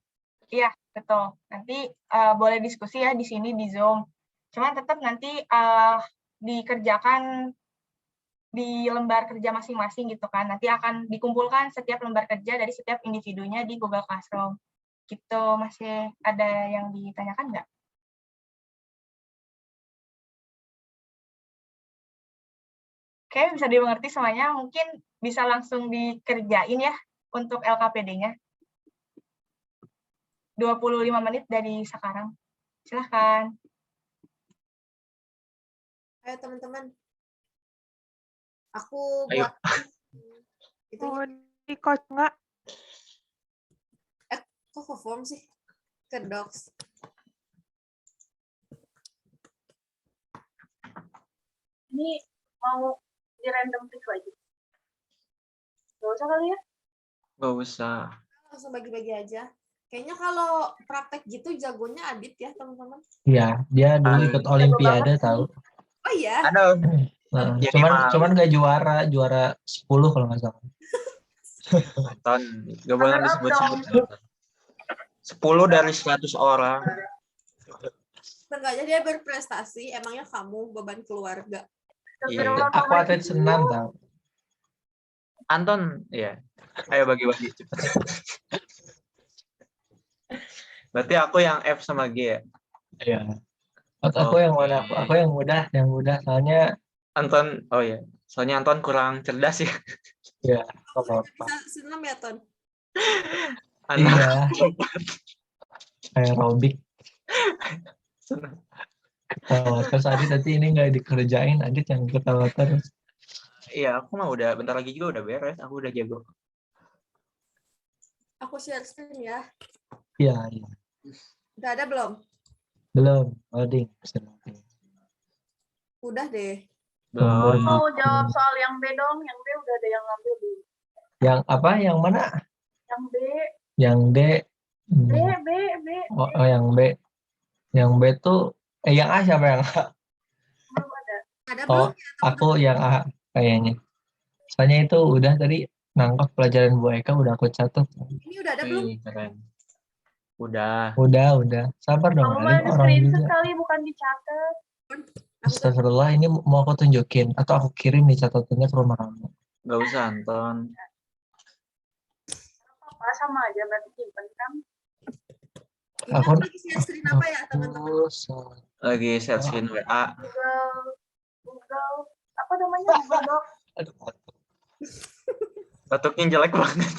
Iya, betul. Nanti boleh diskusi ya di sini di Zoom. Cuman tetap nanti dikerjakan di lembar kerja masing-masing gitu kan. Nanti akan dikumpulkan setiap lembar kerja dari setiap individunya di Google Classroom. Gitu, masih ada yang ditanyakan nggak? Oke, bisa dimengerti semuanya. Mungkin bisa langsung dikerjain ya untuk LKPD-nya. 25 menit dari sekarang. Silahkan. Ayo teman-teman. Aku Ayo. buat itu Mau di coach nggak? kok ke form sih? Ke docs. Ini mau di random pick lagi. Gak usah kali ya? Nggak usah. Langsung bagi-bagi aja. Kayaknya kalau praktek gitu jagonya Adit ya teman-teman. Iya, dia dulu ikut Jago Olimpiade banget sih. tahu. Oh iya. Aduh, Nah, Jadi cuman nggak juara 10 kalau nggak salah. Anton, nggak boleh Runner up disebut-sebut. dong. Anton. 10 dari 100 orang. Seenggaknya dia berprestasi, emangnya kamu beban keluarga. Iya. Aku atlet senam tahu. Anton, ya. Ayo bagi-bagi cepat. Berarti aku yang F sama G ya. Iya. Aku yang mana? Aku yang mudah soalnya Anton, oh ya. Soalnya Anton kurang cerdas ya. ya apa-apa. Bisa senam ya, Ton? Anak Iya, keempat. aerobik. Senang. Ketawa terus Adit nanti ini nggak dikerjain, Adit yang ketawa terus. Iya, aku mah udah bentar lagi juga udah beres. Aku udah jago. Aku share screen ya. Iya, iya. Udah ada belum? Belum, loading. Udah deh. Sumber Belum. Mau buku. jawab soal yang B dong, yang B udah ada yang ngambil belum? Yang apa? Yang mana? Yang B, Yang D. B, Hmm. B, B, Oh, yang B. Yang B tuh, yang A siapa yang A? belum ada. Ada Oh, belum ya? aku yang A kayaknya. Soalnya itu udah tadi nangkep pelajaran Bu Eka udah aku catat. Ini udah ada belum? Wih, keren. Udah. Udah. Sabar dong, Kamu Alif, mah di orang screenshot juga. kali, bukan dicatat. Aku tuh Astagfirullah, ini mau aku tunjukin atau aku kirim nih catatannya ke rumah kamu. Nggak usah, Anton. Apa sama aja berarti simpen kan? ini Aku aku lagi share screen apa ya teman-teman? Lagi share screen WA. Google, apa namanya, Google Doc. Aduh, Batuknya jelek banget.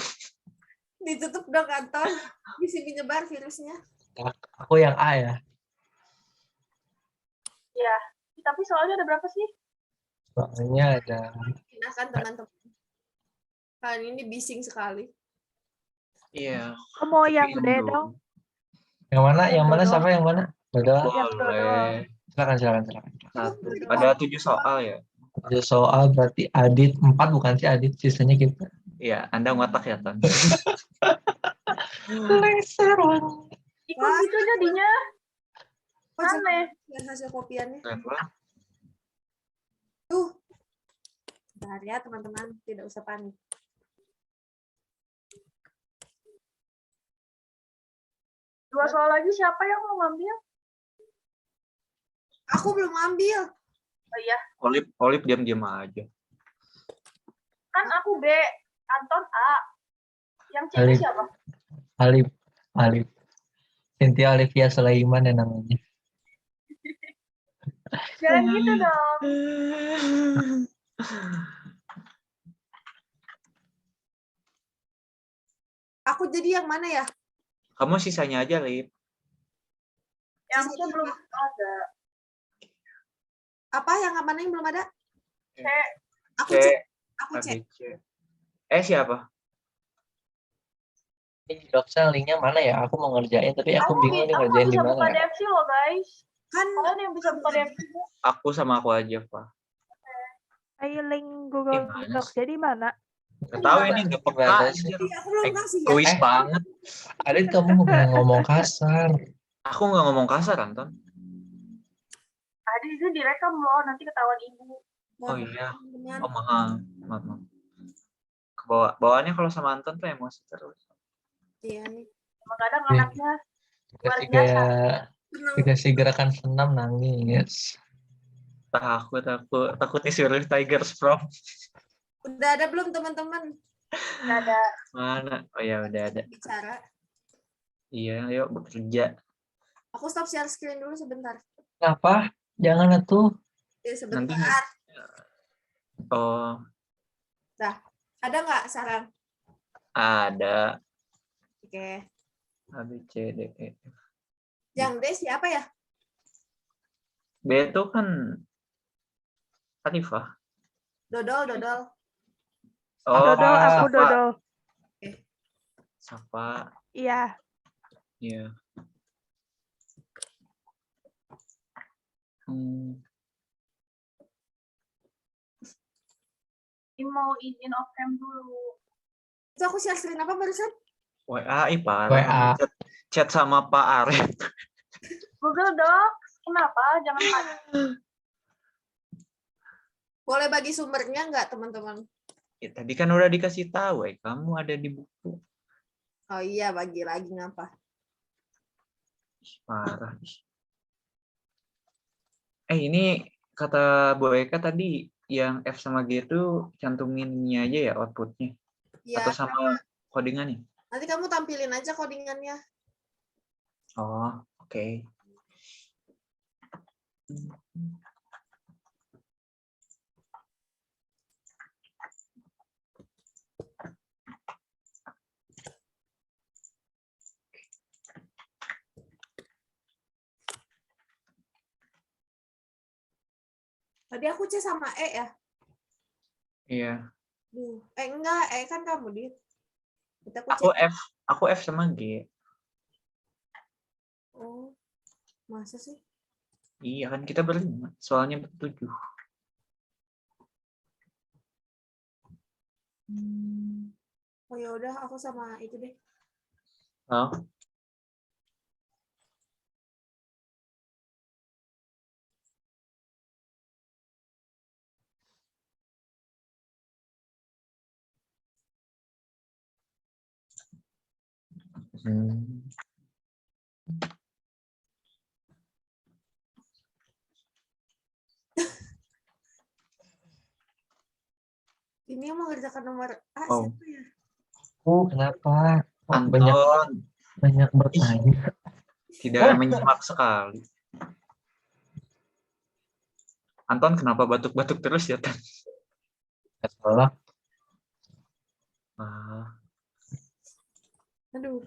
Ditutup dong Anton. Bisa menyebar virusnya. aku yang A ya. Ya, tapi soalnya ada berapa sih? Soalnya ada Pindahkan teman-teman. Kalian ini bising sekali. Iya. Aku mau yang Tapi D belum. dong. yang mana? Yang Yang mana? dodol. Siapa yang mana? Dodol. Yang dodol. Boleh. Silakan. Satu. Ada 7 soal ya? Ada soal berarti Adit 4 bukan sih Adit, sisanya kita. Iya, Anda ngotak ya, Ton. Leseran. Ikut Wah. gitu jadinya. Oh, coba Aneh. lihat hasil kopiannya. Reva, Tuh. Bentar ya teman-teman. Tidak usah panik. Dua soal lagi siapa yang mau ngambil? Aku belum ambil. Oh iya, Olip diam-diam aja. kan aku B, Anton A. Yang C Alif. siapa? Alif. Cynthia Olivia Sulaiman ya namanya. Jangan gitu dong. Aku jadi yang mana ya? Kamu sisanya aja, Lip. Yang C Sisanya belum ada. Apa yang mana yang belum ada? C, Aku C, cek. Aku A, cek. B, C. Siapa? Ini doksnya linknya mana ya? Aku mau ngerjain tapi aku bingung nih aku nggak ngerjain di bisa mana buka ya. DFC loh guys. Kan Kalian yang bisa buka DFC. Aku sama aku aja, Pak. Ayo link Google Gimana Docs. Jadi mana? Nggak tahu ini nggak peka. Gimana sih? anjir. iya, aku belum kasih ya. Egois banget. Adit kamu nggak boleh ngomong kasar. Aku nggak ngomong kasar, Anton. Tadi itu direkam loh, nanti ketahuan ibu. Oh iya. Teman-teman. Oh, maaf. Bawaannya kalau sama Anton tuh emosi terus. Iya nih. Emang kadang Iya. anaknya luar Dikasih biasa. kayak Tenang. dikasih gerakan senam nangis. Takut disuruh Tigers Prom. Udah ada belum teman-teman Nggak ada. Mana? Oh ya udah ada. bicara? Iya, yuk bekerja. Aku stop share screen dulu sebentar. Kenapa? Jangan atuh. Ya, sebentar. Nanti- Oh, Ada nggak saran? ada. Oke. A, B, C, D, E. Yang D siapa ya? B itu kan Hanifah. Dodol. Oh, Dodol, aku Safa. dodol. Safa. Iya. Iya. Ini mau izin off cam dulu. Itu aku share screen apa barusan? WA, parah. WA. Chat sama Pak Arif. Google Docs, kenapa? Jangan panik. Boleh bagi sumbernya nggak teman-teman? Ya, tadi kan udah dikasih tahu, kamu ada di buku. Oh iya, bagi lagi ngapa? Parah. Ini kata Bu Eka tadi yang F sama G itu cantumin ini aja ya outputnya? Ya, Atau sama codingannya? nanti kamu tampilin aja codingannya. Oh, oke. Tadi aku C sama E ya. Iya. Enggak, E kan kamu, Dit. Kita aku C. Aku F sama G. Oh, masa sih? Iya kan kita berlima, soalnya bertujuh. Oh ya udah, aku sama itu deh. Oh. Ini yang mengerjakan nomor A Oh. siapa ya? Kenapa? Kok Anton, banyak bertanya. tidak menyimak sekali. Anton kenapa batuk-batuk terus ya, Tan? Salah. Aduh.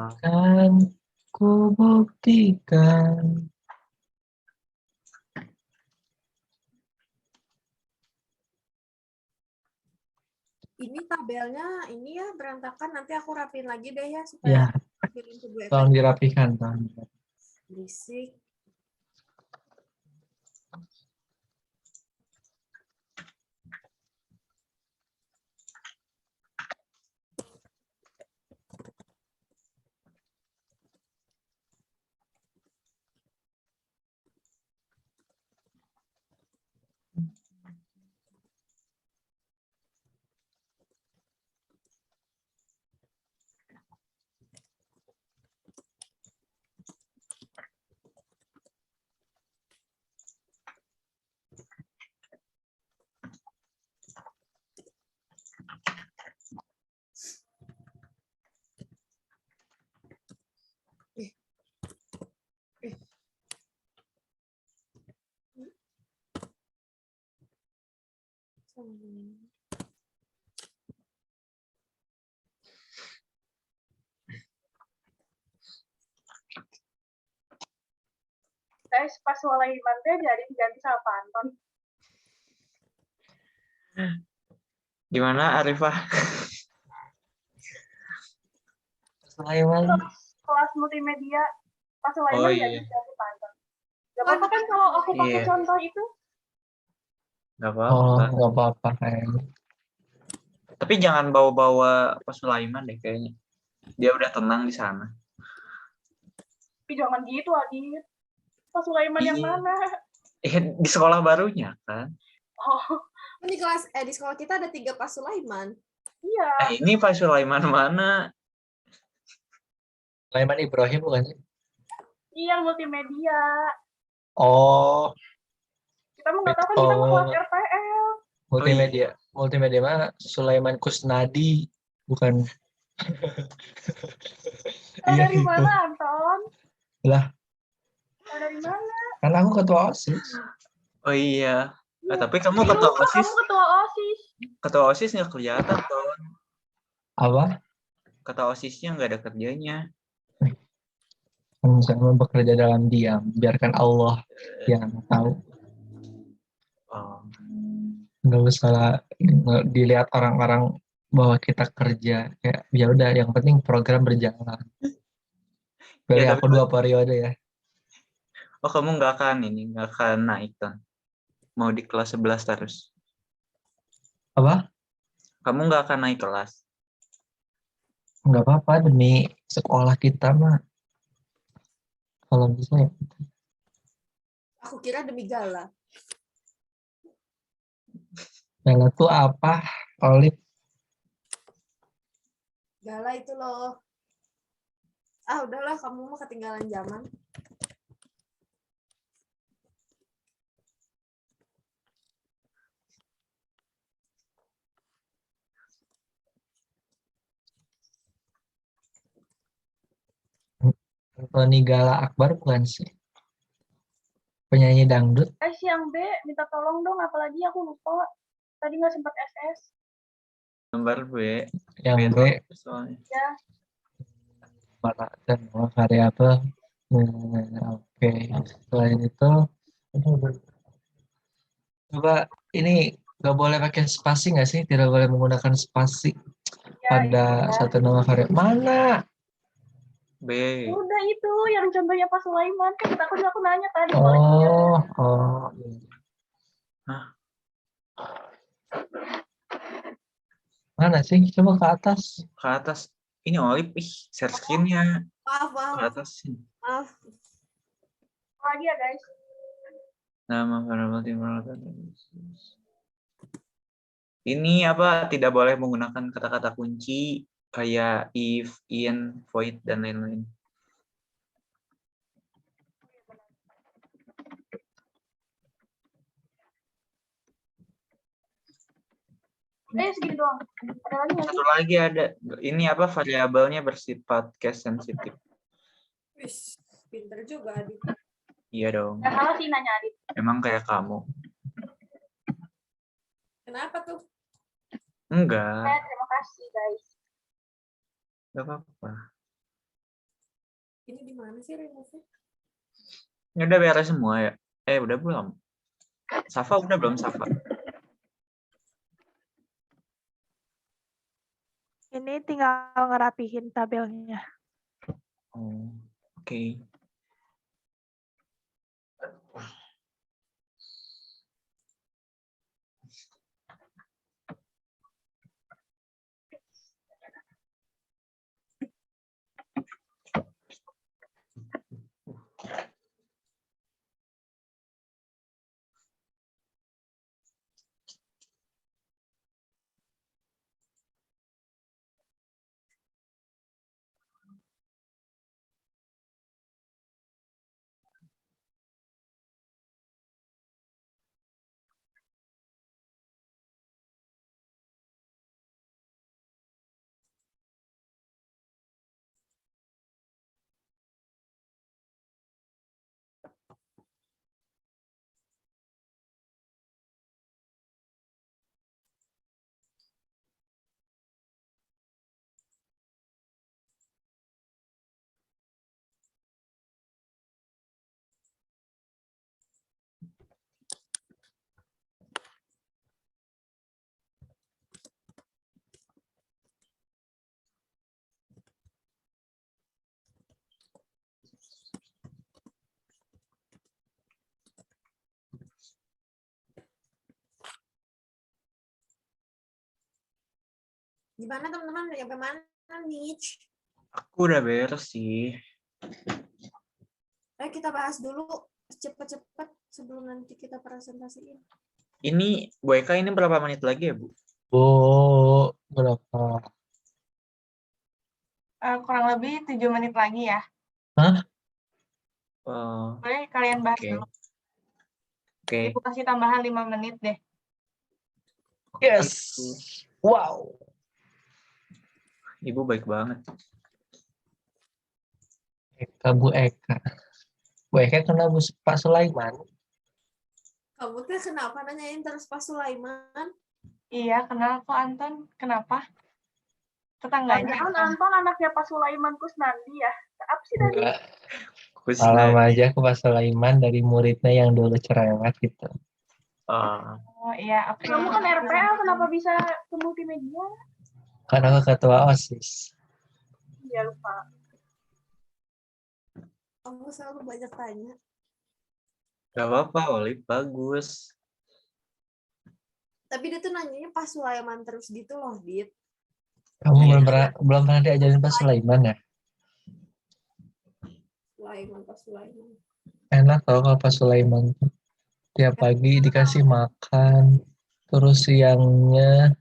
Akan ku buktikan. Ini tabelnya ini ya berantakan. Nanti aku rapiin lagi deh ya Ya, supaya kirim ke gue. tolong dirapikan. Berisik. Guys, pas Sulaiman teh jadi diganti sama Pak Anton. Gimana Arifah? Sulaiman. Kelas multimedia, pas Sulaiman Oh, jadi iya. diganti Pak Anton. Gak apa-apa kan kalau aku pakai Iya. contoh itu? Gak Oh, apa-apa. nggak apa-apa kayaknya. Tapi jangan bawa-bawa Pak Sulaiman deh kayaknya. Dia udah tenang di sana. Tapi jangan gitu, Adit. Pak Sulaiman yang Iya. mana? Di sekolah barunya kan. Oh, Di sekolah kita ada 3 Pak Sulaiman. iya. Ini Pak Sulaiman mana? Sulaiman Ibrahim bukan sih? Iya, multimedia. Oh, Kita mau nggak tahu kan kita mau kelas Oh. RPL. multimedia. Multimedia mana? Sulaiman Kusnadi, bukan? Tahu Iya, dari gitu. mana, Anton? Lah. Tahu dari mana? Kan aku ketua OSIS. Oh iya. Iya. Tapi kamu Lupa, ketua OSIS. kamu ketua OSIS. Ketua OSIS nggak kelihatan, Ton. Apa? Ketua OSISnya nggak ada kerjanya. Jangan bekerja dalam diam, biarkan Allah yang tahu. Oh, Nggak usah dilihat orang-orang bahwa kita kerja. Ya udah, yang penting program berjalan. Pilih ya aku tapi 2 periode ya. oh kamu nggak akan naik kan? Mau di kelas 11 terus? Apa? Kamu nggak akan naik kelas? Nggak apa-apa, demi sekolah kita mah. Kalau bisa ya. Aku kira demi gala. Gala tuh apa? Olive. Gala itu loh. Ah, udahlah, kamu mah ketinggalan zaman. Tony Gala Akbar bukan sih? Penyanyi dangdut. Yang B minta tolong dong, apalagi aku lupa. Tadi nggak sempat SS. Gambar B. Yang B. Soalnya. Ya, Dan variabel. Oke. Selain itu, coba ini nggak boleh pakai spasi nggak sih? Tidak boleh menggunakan spasi ya, pada satu nama variabel. Mana? B. udah itu yang contohnya Pak Sulaiman kan aku nanya tadi koleksinya. Oh. Hah? Mana sih? Coba ke atas. Ke atas. Ini Olive, share screen-nya. Maaf, Ke maaf, atas sih. maaf. Lagi ya guys. Nama variabel timur. Ini apa? Tidak boleh menggunakan kata-kata kunci kayak if, in, void, dan lain-lain. Segini doang. Ada lagi nggak sih? Satu lagi ada. Ini apa? Variabelnya bersifat case sensitif. Wih, pinter juga Adit. Iya dong. Nggak salah sih nanya Adit. Emang kayak kamu. Kenapa tuh? Enggak. Terima kasih guys. Enggak apa-apa. Ini di mana sih remove-nya? Ini udah beres semua ya? Udah belum? Safa udah belum, Safa? Ini tinggal ngerapihin tabelnya. Oh, oke. Gimana teman-teman? Udah sampai mana nih? Aku udah beres sih. Ayo kita bahas dulu cepet-cepet sebelum nanti kita presentasiin. Ini Bu Eka ini berapa menit lagi ya, Bu? Bu, berapa? Kurang lebih 7 menit lagi ya. Hah? Boleh kalian bahas Oke. dulu. Oke. Ibu kasih tambahan 5 menit deh. Yes. Wow. Ibu baik banget. Bu Eka. Bu Eka kenal Pak Sulaiman? Kamu tuh kenapa nanyain terus Pak Sulaiman? Iya, kenal kok Anton. Kenapa? Tetangganya. Jangan Anton anaknya Pak Sulaiman Kusnandi ya? Apa sih tadi? Enggak. Kusnadi. Salam aja ke Pak Sulaiman dari muridnya yang dulu cerewet gitu. Oh, Oh iya, oke. Kamu kan RPL, kenapa bisa ke multimedia? Kan aku ketua OSIS. Iya, lupa. Kamu selalu banyak tanya. gak apa-apa, Olip. Bagus. Tapi dia tuh nanyanya pas Sulaiman terus gitu loh, Dit. Kamu Iya. belum pernah diajarin Pak Sulaiman ya? Pak Sulaiman. Enak tau kalau Pak Sulaiman tuh. Tiap pagi dikasih makan, terus siangnya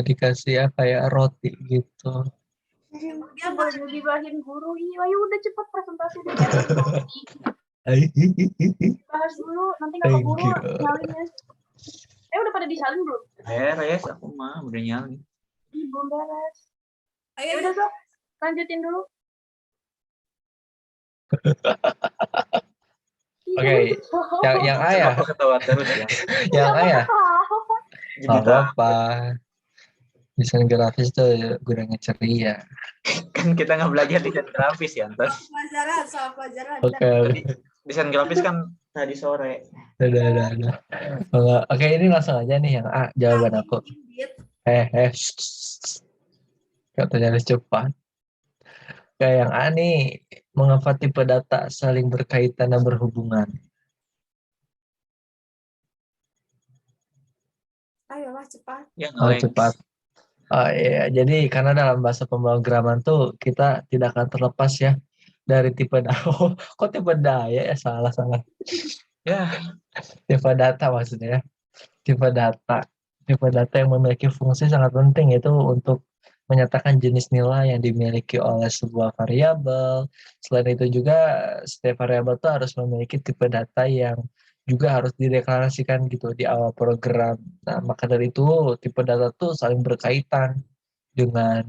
dikasih apa ya, roti gitu. Dia boleh digibahin guru. Iya, ayo udah cepet presentasi dijalan nanti. Bahas dulu, nanti nggak Thank keburu you. nyalin ya. Udah pada disalin belum? Beres, aku mah udah nyalin. Ih, belum beres. Ayo, Ya udah, Sok. Lanjutin dulu. Oke, yang A ya? Kenapa ketawa terus ya? Yang A ya? Jadi Gak tak apa-apa. Desain grafis tuh gunanya ceria. kan kita nggak belajar desain grafis ya, Anton. soal pelajaran. Oke, Desain grafis kan tadi sore. udah. Oke, ini langsung aja nih yang A, jawaban aku. Katanya harus cepat. Kayak yang A nih, mengapa tipe data saling berkaitan dan berhubungan? Ayolah cepat. Yang Oh, Alex. cepat. Oh iya, jadi karena dalam bahasa pemrograman tuh kita tidak akan terlepas ya dari tipe data. Oh, kok tipe daya ya? Salah. Ya, Tipe data maksudnya ya. Tipe data yang memiliki fungsi sangat penting yaitu untuk menyatakan jenis nilai yang dimiliki oleh sebuah variabel. Selain itu juga setiap variabel itu harus memiliki tipe data yang juga harus dideklarasikan gitu di awal program. Nah, maka dari itu tipe data tuh saling berkaitan dengan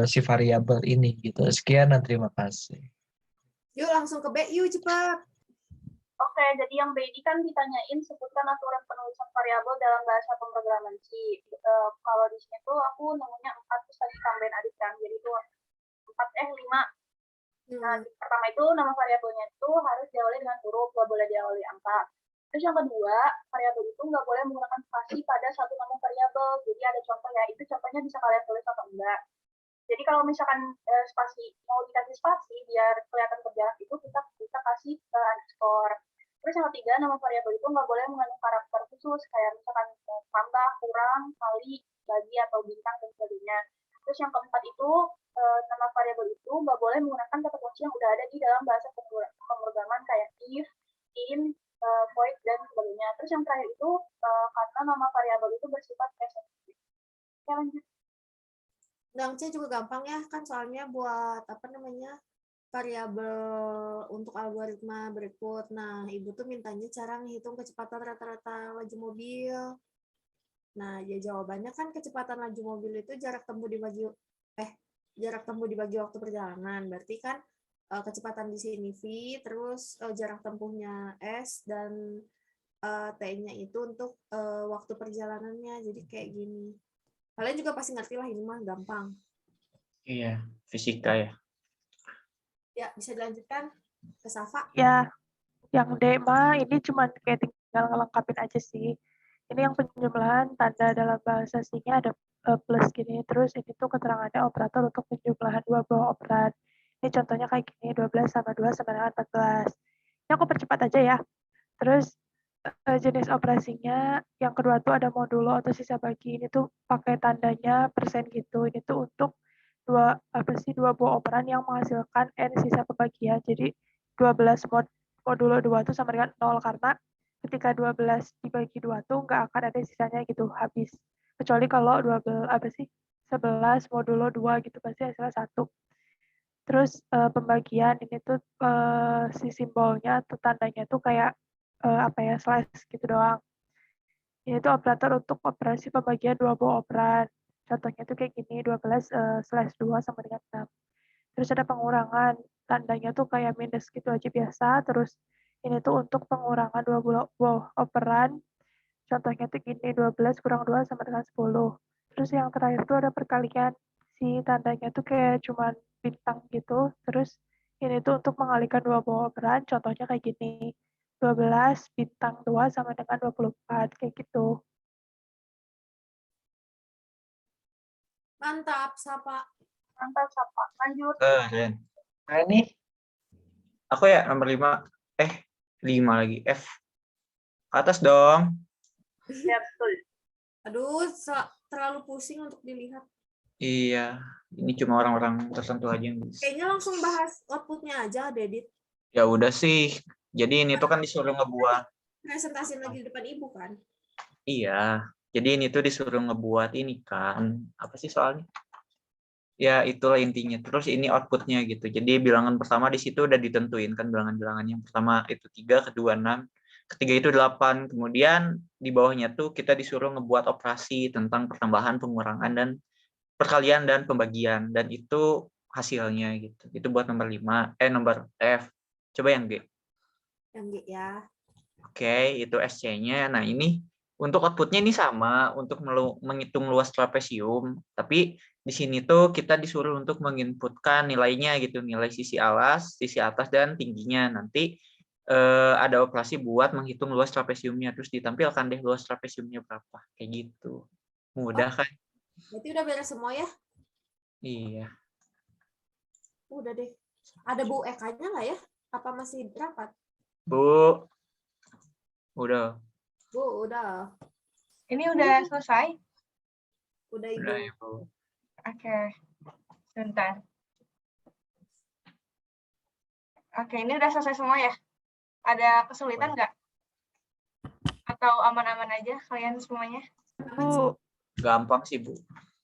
si variabel ini gitu. Sekian dan terima kasih. Yuk langsung ke B, yuk cepat. Oke, jadi yang B ini kan ditanyain sebutkan aturan penulisan variabel dalam bahasa pemrograman C. Kalau di sini tuh aku nemunya 4 terus tadi tambahin adik kan, jadi itu 5. Nah, pertama itu nama variabelnya itu harus diawali dengan huruf, nggak boleh diawali angka. Terus yang kedua, variabel itu nggak boleh menggunakan spasi pada satu nama variabel. Jadi ada contoh ya, itu contohnya bisa kalian tulis atau enggak. Jadi kalau misalkan spasi mau dikasih spasi biar kelihatan berjarak itu kita kasih underscore. Terus yang ketiga, nama variabel itu nggak boleh mengandung karakter khusus kayak misalkan tambah, kurang, kali, bagi atau bintang dan sebagainya. Terus yang keempat itu nama variabel itu nggak boleh menggunakan kata kunci yang udah ada di dalam bahasa pemrograman kayak if, in, void dan sebagainya. Terus yang terakhir itu karena nama variabel itu bersifat presentif. Ya lanjut. Yang C juga gampang ya kan soalnya buat apa namanya variabel untuk algoritma berikut. Nah, Ibu tuh mintanya cara menghitung kecepatan rata-rata laju mobil. Nah, ya jawabannya kan kecepatan laju mobil itu jarak tempuh dibagi waktu perjalanan. Berarti kan kecepatan di sini V, terus jarak tempuhnya S dan T-nya itu untuk waktu perjalanannya. Jadi kayak gini. Kalian juga pasti ngerti lah ini mah gampang. Iya, fisika ya. Ya, bisa dilanjutkan ke Safa. Ya, yang D mah ini cuma kayak tinggal ngelengkapin aja sih. Ini yang penjumlahan tanda dalam bahasa C-nya ada plus gini. Terus ini tuh keterangannya operator untuk penjumlahan dua buah operan. Ini contohnya kayak gini, 12 sama 2 sama dengan 14. Ini aku percepat aja ya. Terus jenis operasinya yang kedua tuh ada modulo atau sisa bagi. Ini tuh pakai tandanya persen gitu. Ini tuh untuk dua buah operan yang menghasilkan n sisa pembagian. Jadi 12 modulo 2 tuh sama dengan 0 karena ketika 12 dibagi 2 tuh nggak akan ada sisanya gitu habis. Kecuali kalau 11 modulo 2 gitu pasti hasilnya 1. Terus pembagian ini tuh si simbolnya atau tandanya tuh kayak slash gitu doang. Ini tuh operator untuk operasi pembagian dua buah operan. Contohnya tuh kayak gini, 12/2 sama dengan 6. Terus ada pengurangan, tandanya tuh kayak minus gitu aja biasa. Terus ini tuh untuk pengurangan dua buah operan. Contohnya tuh gini, 12 kurang 2 sama dengan 10. Terus yang terakhir tuh ada perkalian. Si tandanya tuh kayak cuman bintang gitu, terus ini tuh untuk mengalihkan dua buah operan, contohnya kayak gini, 12 bintang 2 sama dengan 24, kayak gitu. Mantap, Sapa. Mantap, Sapa. Lanjut. Keren. Nah, nih, Aku ya nomor 5. 5 lagi. F. Atas dong. Ya, betul. Aduh, terlalu pusing untuk dilihat. Iya. Ini cuma orang-orang tertentu aja yang bisa. Kayaknya langsung bahas outputnya aja, Dedit. Ya udah sih. Jadi ini tuh kan disuruh ngebuat. Presentasiin lagi di depan ibu kan. Iya. Jadi ini tuh disuruh ngebuat ini kan. Apa sih soalnya? Ya itulah intinya. Terus ini outputnya gitu. Jadi bilangan pertama di situ udah ditentuin kan bilangan-bilangannya. Yang pertama itu 3, kedua 6, ketiga itu 8. Kemudian di bawahnya tuh kita disuruh ngebuat operasi tentang pertambahan, pengurangan, dan perkalian dan pembagian. Dan itu hasilnya gitu. Itu buat nomor 5. Nomor F. Coba yang G. Yang G ya. Oke, itu SC-nya. Nah, ini untuk outputnya ini sama untuk menghitung luas trapesium, tapi di sini tuh kita disuruh untuk menginputkan nilainya gitu, nilai sisi alas, sisi atas, dan tingginya. Nanti ada operasi buat menghitung luas trapesiumnya, terus ditampilkan deh luas trapesiumnya berapa, kayak gitu. Mudah kan? Berarti udah beres semua ya? Iya. Udah deh. Ada Bu Eka-nya nggak ya? Apa masih rapat? Bu, udah. Bu, udah. Ini udah selesai? Udah, Ibu. Udah ya, Bu. Oke, sebentar. Oke, ini udah selesai semua ya? Ada kesulitan nggak? Atau aman-aman aja kalian semuanya? Bu, Gampang sih, Bu.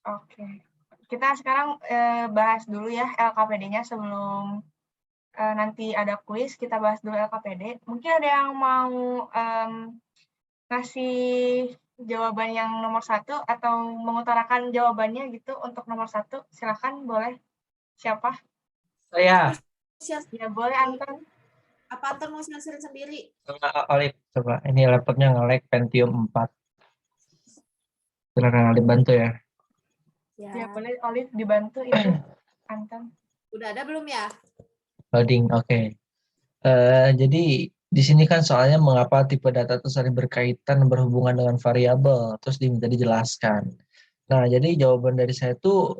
Oke. Kita sekarang bahas dulu ya LKPD-nya sebelum nanti ada kuis, kita bahas dulu LKPD. Mungkin ada yang mau ngasih jawaban yang nomor 1 atau mengutarakan jawabannya gitu untuk nomor 1. Silakan, boleh. Siapa? saya. Ya, boleh Anton. Apa Anton mau share sendiri? Olive, coba. Ini laptopnya nge-lag Pentium 4. Silakan Olive bantu ya. Ya, boleh Olive dibantu itu, Anton. Udah ada belum ya? Loading, oke. Jadi di sini kan soalnya mengapa tipe data itu saling berkaitan berhubungan dengan variabel, terus diminta dijelaskan. Nah, jadi jawaban dari saya itu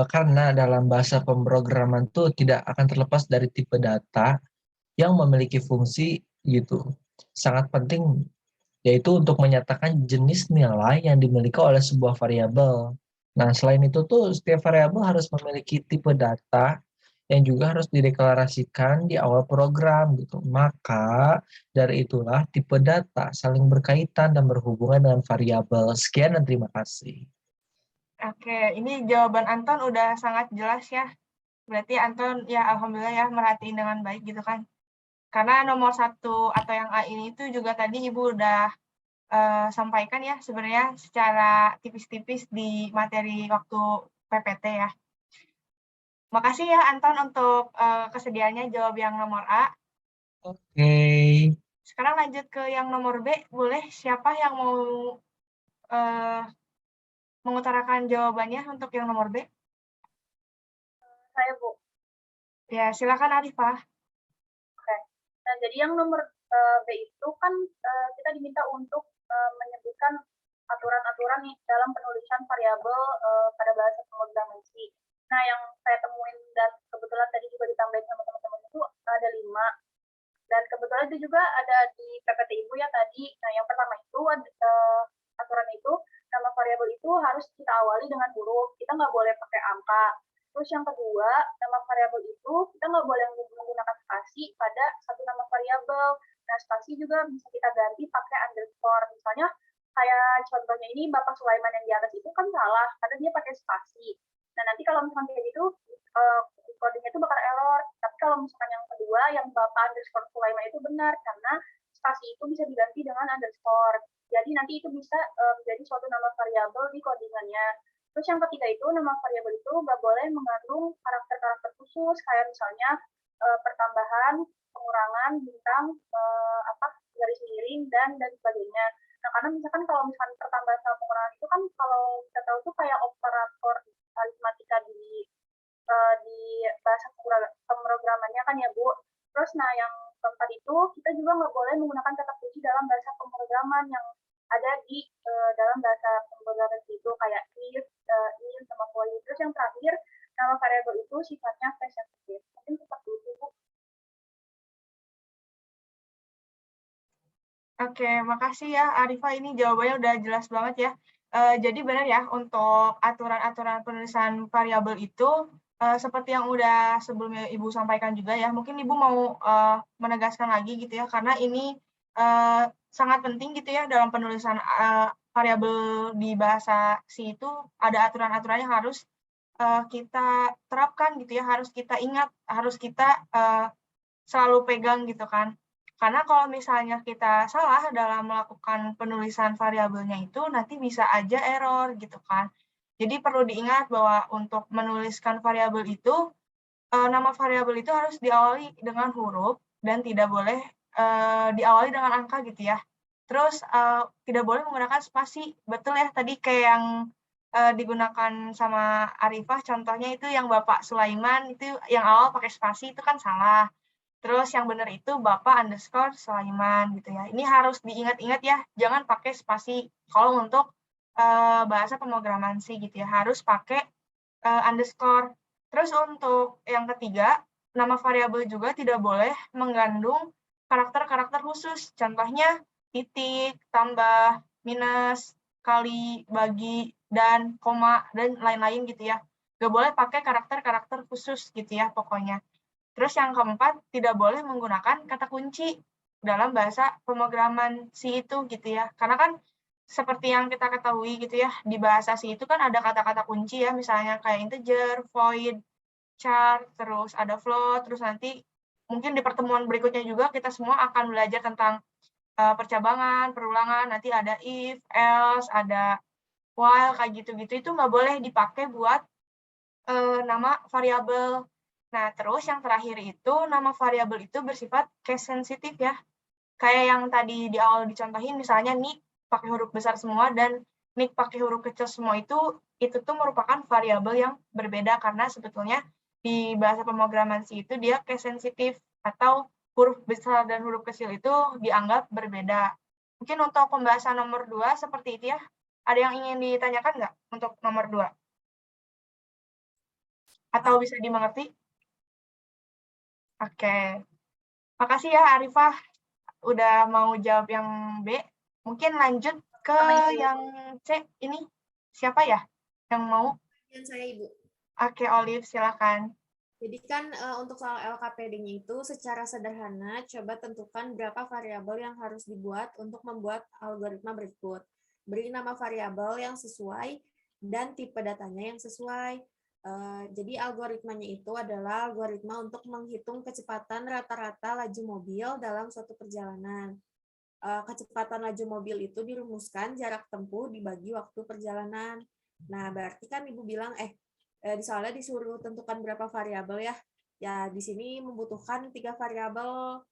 karena dalam bahasa pemrograman itu tidak akan terlepas dari tipe data yang memiliki fungsi gitu. Sangat penting yaitu untuk menyatakan jenis nilai yang dimiliki oleh sebuah variabel. Nah, selain itu tuh setiap variabel harus memiliki tipe data yang juga harus dideklarasikan di awal program gitu. Maka dari itulah tipe data saling berkaitan dan berhubungan dengan variabel. Sekian dan terima kasih. Oke, ini jawaban Anton udah sangat jelas ya. Berarti Anton ya alhamdulillah ya merhatiin dengan baik gitu kan. Karena nomor 1 atau yang A ini itu juga tadi Ibu udah sampaikan ya sebenarnya secara tipis-tipis di materi waktu PPT ya. Makasih ya Anton untuk kesediaannya jawab yang nomor A. Oke. Sekarang lanjut ke yang nomor B. Boleh siapa yang mau mengutarakan jawabannya untuk yang nomor B? Saya, Bu. Ya, silakan Arifah. Oke. Nah, jadi yang nomor B itu kan kita diminta untuk menyebutkan aturan-aturan dalam penulisan variabel pada bahasa pemrograman-C. Nah, yang saya temuin dan kebetulan tadi juga ditambahin sama teman-teman itu ada 5. Dan kebetulan itu juga ada di PPT Ibu ya tadi. Nah, yang pertama itu aturan itu, nama variabel itu harus kita awali dengan huruf. Kita nggak boleh pakai angka. Terus yang kedua, nama variabel itu kita nggak boleh menggunakan spasi pada satu nama variabel. Nah, spasi juga bisa kita ganti pakai underscore. Misalnya, kayak contohnya ini Bapak Sulaiman yang di atas itu kan salah, karena dia pakai spasi. Nah, nanti kalau misalnya kayak gitu, kodenya itu bakal error. Tapi kalau misalkan yang kedua, yang Bapak underscore Sulaiman itu benar, karena spasi itu bisa diganti dengan underscore. Jadi nanti itu bisa menjadi suatu nama variabel di codingannya. Terus yang ketiga itu, nama variabel itu nggak boleh mengandung karakter-karakter khusus, kayak misalnya pertambahan, pengurangan, bintang, garis miring, dan sebagainya. Nah, karena misalkan kalau misalkan pertambahan sama pengurangan itu kan kalau kita tahu tuh kayak operator aritmatika di bahasa pemrogramannya kan ya Bu. Terus nah yang keempat itu kita juga nggak boleh menggunakan kata kunci dalam bahasa pemrograman yang ada di dalam bahasa pemrograman itu kayak if, in, sama void. Terus yang terakhir, nama variabel itu sifatnya case sensitive. Mungkin seperti itu Bu. Oke, makasih ya Arifah, ini jawabannya udah jelas banget ya. Jadi benar ya, untuk aturan-aturan penulisan variabel itu seperti yang udah sebelumnya Ibu sampaikan juga ya, mungkin Ibu mau menegaskan lagi gitu ya, karena ini sangat penting gitu ya dalam penulisan variabel di bahasa C itu ada aturan-aturannya harus kita terapkan gitu ya, harus kita ingat, harus kita selalu pegang gitu kan. Karena kalau misalnya kita salah dalam melakukan penulisan variabelnya itu, nanti bisa aja error gitu kan. Jadi perlu diingat bahwa untuk menuliskan variabel itu, nama variabel itu harus diawali dengan huruf dan tidak boleh diawali dengan angka gitu ya. Terus tidak boleh menggunakan spasi. Betul ya, tadi kayak yang digunakan sama Arifah, contohnya itu yang Bapak Sulaiman, itu yang awal pakai spasi itu kan salah. Terus yang benar itu Bapak _ Sulaiman gitu ya. Ini harus diingat-ingat ya, jangan pakai spasi. Kalau untuk bahasa pemrograman C gitu ya, harus pakai underscore. Terus untuk yang ketiga, nama variabel juga tidak boleh mengandung karakter-karakter khusus. Contohnya titik, tambah, minus, kali, bagi, dan koma, dan lain-lain gitu ya. Nggak boleh pakai karakter-karakter khusus gitu ya pokoknya. Terus yang keempat, tidak boleh menggunakan kata kunci dalam bahasa pemrograman C itu gitu ya. Karena kan seperti yang kita ketahui gitu ya, di bahasa C itu kan ada kata-kata kunci ya, misalnya kayak integer, void, char, terus ada float, terus nanti mungkin di pertemuan berikutnya juga kita semua akan belajar tentang percabangan, perulangan, nanti ada if, else, ada while, kayak gitu-gitu, itu nggak boleh dipakai buat nama variabel. Nah, terus yang terakhir itu, nama variabel itu bersifat case sensitif ya. Kayak yang tadi di awal dicontohin, misalnya nik pakai huruf besar semua dan nik pakai huruf kecil semua itu tuh merupakan variabel yang berbeda karena sebetulnya di bahasa pemrograman C itu dia case sensitif atau huruf besar dan huruf kecil itu dianggap berbeda. Mungkin untuk pembahasan nomor 2 seperti itu ya. Ada yang ingin ditanyakan nggak untuk nomor 2? Atau bisa dimengerti? Oke. Makasih ya Arifah udah mau jawab yang B. Mungkin lanjut ke yang C ini. Siapa ya yang mau? Dan saya Ibu. Oke, Olive, silakan. Jadi kan untuk soal LKPD-nya itu secara sederhana coba tentukan berapa variabel yang harus dibuat untuk membuat algoritma berikut. Beri nama variabel yang sesuai dan tipe datanya yang sesuai. Jadi algoritmanya itu adalah algoritma untuk menghitung kecepatan rata-rata laju mobil dalam suatu perjalanan. Kecepatan laju mobil itu dirumuskan jarak tempuh dibagi waktu perjalanan. Nah, berarti kan Ibu bilang, di soalnya disuruh tentukan berapa variabel ya. Ya, di sini membutuhkan 3 variabel.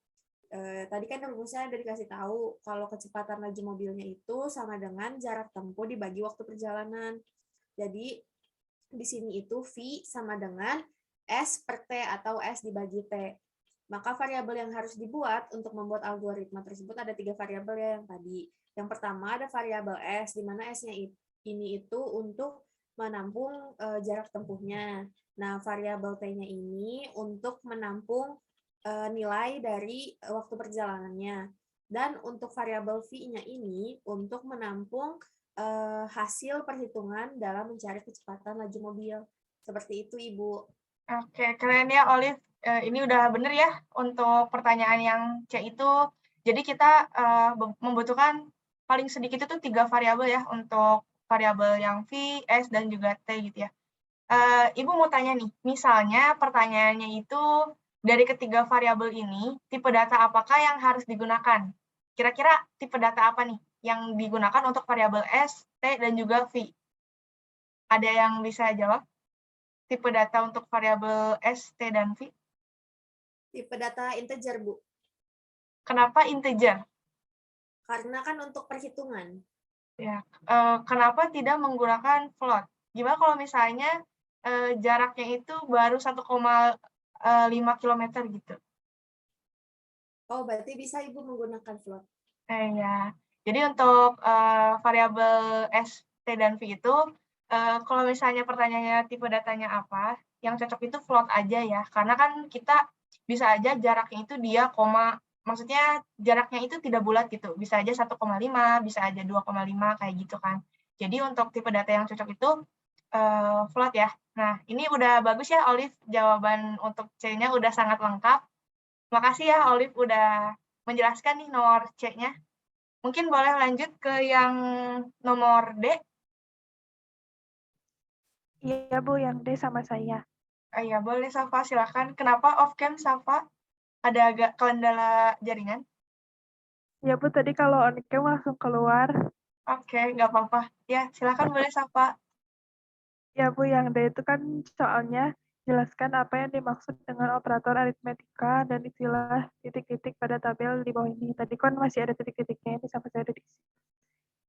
Tadi kan rumusnya udah dikasih tahu kalau kecepatan laju mobilnya itu sama dengan jarak tempuh dibagi waktu perjalanan. Jadi, di sini itu V sama dengan S per T atau S dibagi T. Maka variabel yang harus dibuat untuk membuat algoritma tersebut ada 3 variabel ya yang tadi. Yang pertama ada variabel S, di mana S-nya ini itu untuk menampung jarak tempuhnya. Nah, variabel T-nya ini untuk menampung nilai dari waktu perjalanannya. Dan untuk variabel V-nya ini untuk menampung hasil perhitungan dalam mencari kecepatan laju mobil. Seperti itu, Ibu. Oke, keren ya, Olive. Ini udah bener ya untuk pertanyaan yang C itu. Jadi kita membutuhkan paling sedikit itu 3 variabel ya untuk variabel yang V, S, dan juga T gitu ya. Ibu mau tanya nih, misalnya pertanyaannya itu dari ketiga variabel ini, tipe data apakah yang harus digunakan? Kira-kira tipe data apa nih yang digunakan untuk variabel S, T, dan juga V? Ada yang bisa jawab? Tipe data untuk variabel S, T, dan V? Tipe data integer, Bu. Kenapa integer? Karena kan untuk perhitungan. Ya, kenapa tidak menggunakan float? Gimana kalau misalnya jaraknya itu baru 1,5 kilometer gitu. Oh, berarti bisa Ibu menggunakan float. Ya. Jadi untuk variabel S, T, dan V itu, kalau misalnya pertanyaannya tipe datanya apa, yang cocok itu float aja ya. Karena kan kita bisa aja jaraknya itu dia maksudnya jaraknya itu tidak bulat gitu. Bisa aja 1,5, bisa aja 2,5 kayak gitu kan. Jadi untuk tipe data yang cocok itu float ya. Nah, ini udah bagus ya Olive, jawaban untuk C-nya udah sangat lengkap. Makasih ya Olive udah menjelaskan nih nomor C-nya. Mungkin boleh lanjut ke yang nomor D. Iya Bu, yang D sama saya. Ya, boleh Safa, silakan. Kenapa off-cam Safa? Ada agak kendala jaringan? Ya Bu, tadi kalau on cam langsung keluar. Oke, nggak apa-apa. Ya, silakan boleh Safa. Ya Bu, yang D itu kan soalnya jelaskan apa yang dimaksud dengan operator aritmetika dan istilah titik-titik pada tabel di bawah ini. Tadi kan masih ada titik-titiknya ini sama saya ada di sini.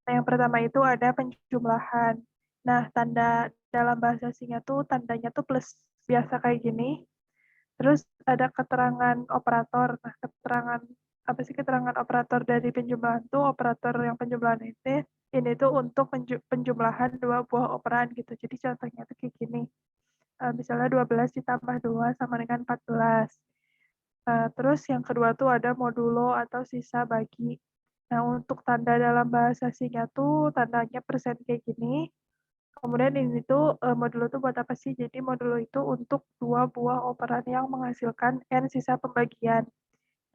Nah, yang pertama itu ada penjumlahan. Nah, tanda dalam bahasa asingnya tuh tandanya tuh plus biasa kayak gini. Terus ada keterangan operator. Nah, apa sih keterangan operator dari penjumlahan tuh operator yang penjumlahan ini tuh untuk penjumlahan dua buah operan gitu. Jadi contohnya tuh kayak gini. Misalnya 12 ditambah 2 sama dengan 14. Terus yang kedua tuh ada modulo atau sisa bagi. Nah, untuk tanda dalam bahasa asingnya tuh tandanya persen kayak gini. Kemudian ini tuh modulo tuh buat apa sih? Jadi modulo itu untuk dua buah operan yang menghasilkan n sisa pembagian.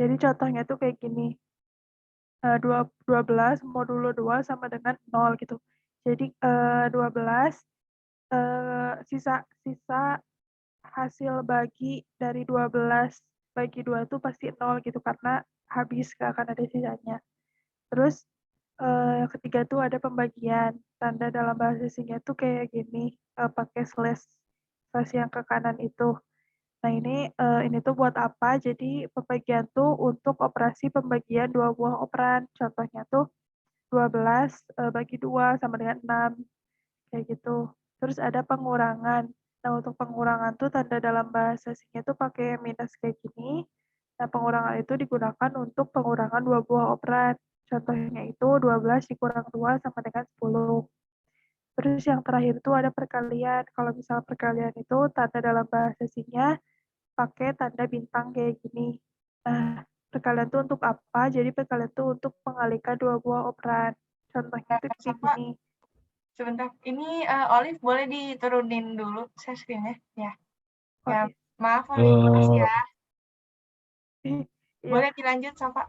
Jadi contohnya tuh kayak gini. 12 modulo 2 sama dengan 0 gitu. Jadi 12 sisa hasil bagi dari 12 bagi 2 itu pasti 0 gitu karena habis gak akan ada sisanya. Terus ketiga tuh ada pembagian. Tanda dalam bahasa asingnya tuh kayak gini, pakai slash yang ke kanan itu. Nah, ini tuh buat apa? Jadi pembagian tuh untuk operasi pembagian dua buah operan. Contohnya tuh 12 bagi 2 sama dengan 6 kayak gitu. Terus ada pengurangan. Nah, untuk pengurangan tuh tanda dalam bahasa asingnya tuh pakai minus kayak gini. Nah, pengurangan itu digunakan untuk pengurangan dua buah operan. Contohnya itu 12 dikurang 2 sama dengan 10. Terus yang terakhir itu ada perkalian. Kalau misal perkalian itu tanda dalam bahasa asingnya pakai tanda bintang kayak gini. Nah, perkalian itu untuk apa? Jadi perkalian itu untuk mengalihkan dua buah operan. Contohnya itu kayak Safa, gini. sebentar. Ini Olive boleh diturunin dulu share screen-nya? Ya. Oh, Ya, iya. maaf Olive, makasih ya. Iya. Boleh dilanjut Safa?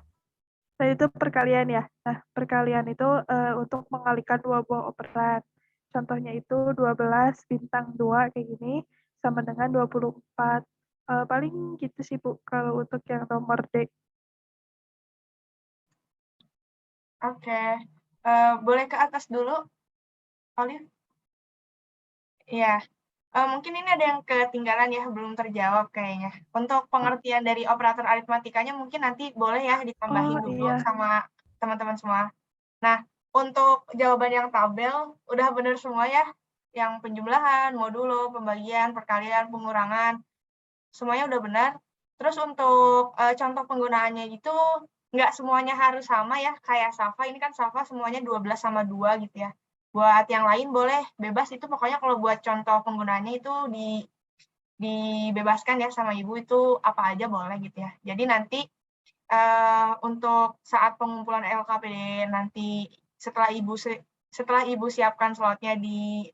Nah, itu perkalian ya. Nah, perkalian itu untuk mengalihkan dua buah operan. Contohnya itu 12 bintang 2 kayak gini sama dengan 24. Paling gitu sih Bu kalau untuk yang nomor D. Oke. Boleh ke atas dulu, Olive? Iya. Mungkin ini ada yang ketinggalan ya, belum terjawab kayaknya. Untuk pengertian dari operator aritmatikanya mungkin nanti boleh ya ditambahin Oh dulu iya. sama teman-teman semua. Nah, untuk jawaban yang tabel udah benar semua ya, yang penjumlahan, modulo, pembagian, perkalian, pengurangan, semuanya udah benar. Terus untuk contoh penggunaannya itu nggak semuanya harus sama ya, kayak Safa, ini kan Safa semuanya 12 sama 2 gitu ya. Buat yang lain boleh bebas, itu pokoknya kalau buat contoh penggunaannya itu dibebaskan ya sama Ibu, itu apa aja boleh gitu ya. Jadi nanti untuk saat pengumpulan LKPD nanti setelah Ibu siapkan slotnya di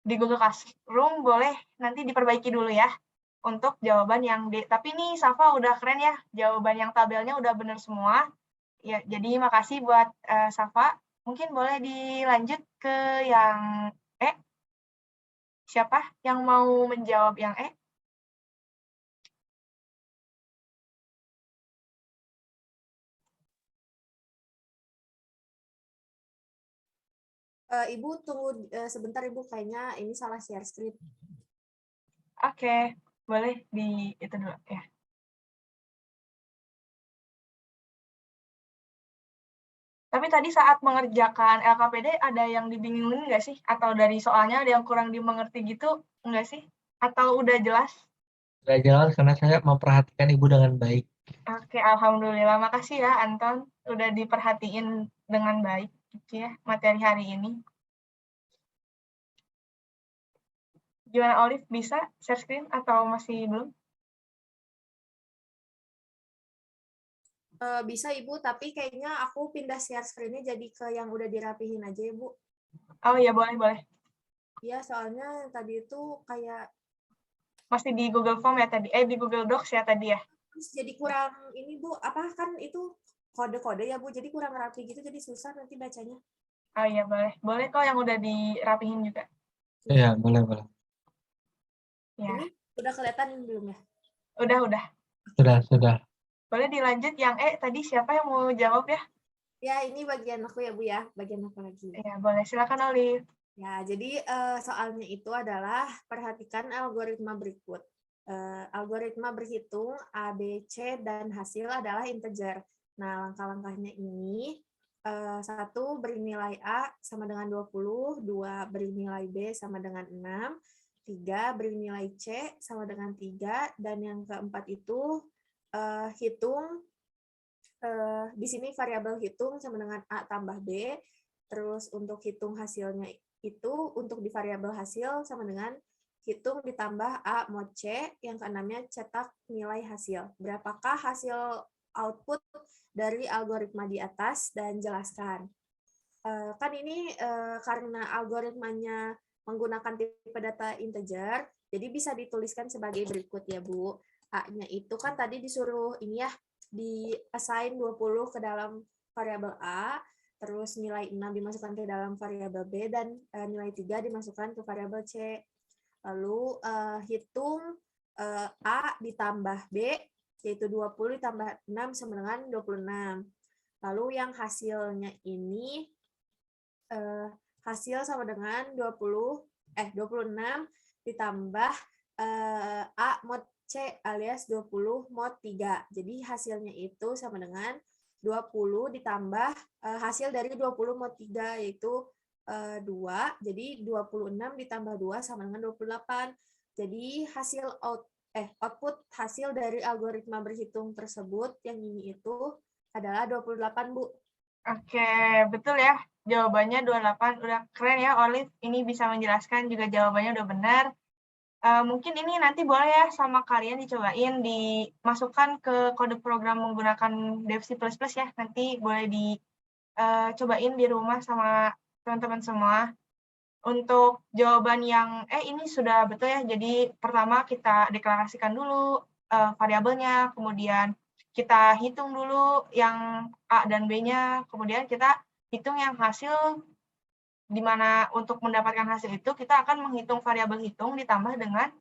di Google Classroom, boleh nanti diperbaiki dulu ya untuk jawaban yang D. Tapi nih Safa udah keren ya, jawaban yang tabelnya udah benar semua. Ya, jadi makasih buat Safa. Mungkin boleh dilanjut ke yang E. Siapa yang mau menjawab yang E? Ibu tunggu sebentar Ibu, kayaknya ini salah share screen. Oke, boleh di itu dulu ya. Tapi tadi saat mengerjakan LKPD ada yang dibingungin nggak sih? Atau dari soalnya ada yang kurang dimengerti gitu nggak sih? Atau udah jelas? Sudah jelas karena saya memperhatikan Ibu dengan baik. Oke, alhamdulillah. Makasih ya Anton, udah diperhatiin dengan baik gitu ya materi hari ini. Gimana Olive, bisa share screen atau masih belum? Bisa Ibu, tapi kayaknya aku pindah share screen-nya jadi ke yang udah dirapihin aja ya Bu. Oh iya, boleh. Iya, soalnya tadi itu kayak Masih di Google Form ya tadi? Di Google Docs ya tadi ya? jadi kurang ini Bu, apa kan itu kode-kode ya Bu, jadi kurang rapi gitu, jadi susah nanti bacanya. Oh iya, boleh. Boleh kok yang udah dirapihin juga. Iya, boleh. Ya, Ini udah kelihatan belum ya? udah. Sudah. Boleh dilanjut yang tadi siapa yang mau jawab ya? Ya, ini bagian aku ya Bu ya, bagian aku lagi. Ya, boleh. Silakan Olive. Ya, jadi soalnya itu adalah perhatikan algoritma berikut. Algoritma berhitung A, B, C, dan hasil adalah integer. Nah, langkah-langkahnya ini, 1 beri nilai A sama dengan 20, 2 beri nilai B sama dengan 6, 3 beri nilai C sama dengan 3, dan yang keempat itu hitung, di sini variabel hitung sama dengan A tambah B, terus untuk hitung hasilnya itu untuk di variabel hasil sama dengan hitung ditambah A mod C, yang keenamnya cetak nilai hasil. Berapakah hasil output dari algoritma di atas dan jelaskan. Kan ini karena algoritmanya menggunakan tipe data integer, jadi bisa dituliskan sebagai berikut ya Bu. A-nya itu kan tadi disuruh ini ya, di assign 20 ke dalam variabel A, terus nilai 6 dimasukkan ke dalam variabel B, dan nilai 3 dimasukkan ke variabel C. Lalu hitung A ditambah B, yaitu 20 ditambah 6 sama dengan 26. Lalu yang hasilnya ini, hasil sama dengan 26 ditambah A mod C alias 20 mod 3. Jadi hasilnya itu sama dengan 20 ditambah hasil dari 20 mod 3, yaitu 2. Jadi 26 ditambah 2 sama dengan 28. Jadi hasil output hasil dari algoritma berhitung tersebut yang ini itu adalah 28, Bu. Oke, betul ya. Jawabannya 28. Udah keren ya, Olive. Ini bisa menjelaskan juga jawabannya udah benar. Mungkin ini nanti boleh ya sama kalian dicobain, dimasukkan ke kode program menggunakan DevC++ ya. Nanti boleh dicobain di rumah sama teman-teman semua. Untuk jawaban yang ini sudah betul ya. Jadi pertama kita deklarasikan dulu variabelnya, kemudian kita hitung dulu yang A dan B-nya, kemudian kita hitung yang hasil, di mana untuk mendapatkan hasil itu kita akan menghitung variabel hitung ditambah dengan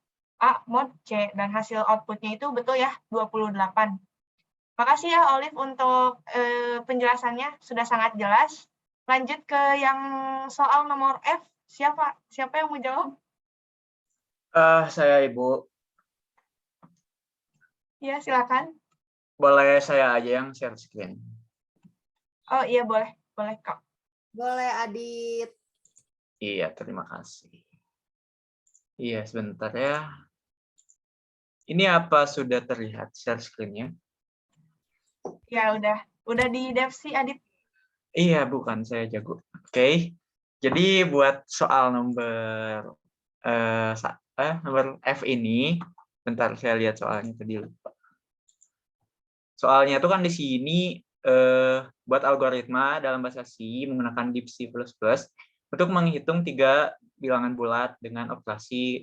A mod C, dan hasil output-nya itu betul ya, 28. Makasih ya Olive untuk penjelasannya, sudah sangat jelas. Lanjut ke yang soal nomor F. Siapa yang mau jawab? Saya Ibu. Ya, silakan. Boleh saya aja yang share screen? Oh iya, boleh Kak. Boleh Adit. Iya, terima kasih. Iya, sebentar ya. Ini apa sudah terlihat share screen-nya? Ya, udah di DevC, Adit. Iya, bukan, saya jago. Oke. Jadi buat soal nomor nomor F ini, bentar saya lihat soalnya tadi lupa. Soalnya itu kan di sini buat algoritma dalam bahasa C menggunakan deep C++ untuk menghitung 3 bilangan bulat dengan operasi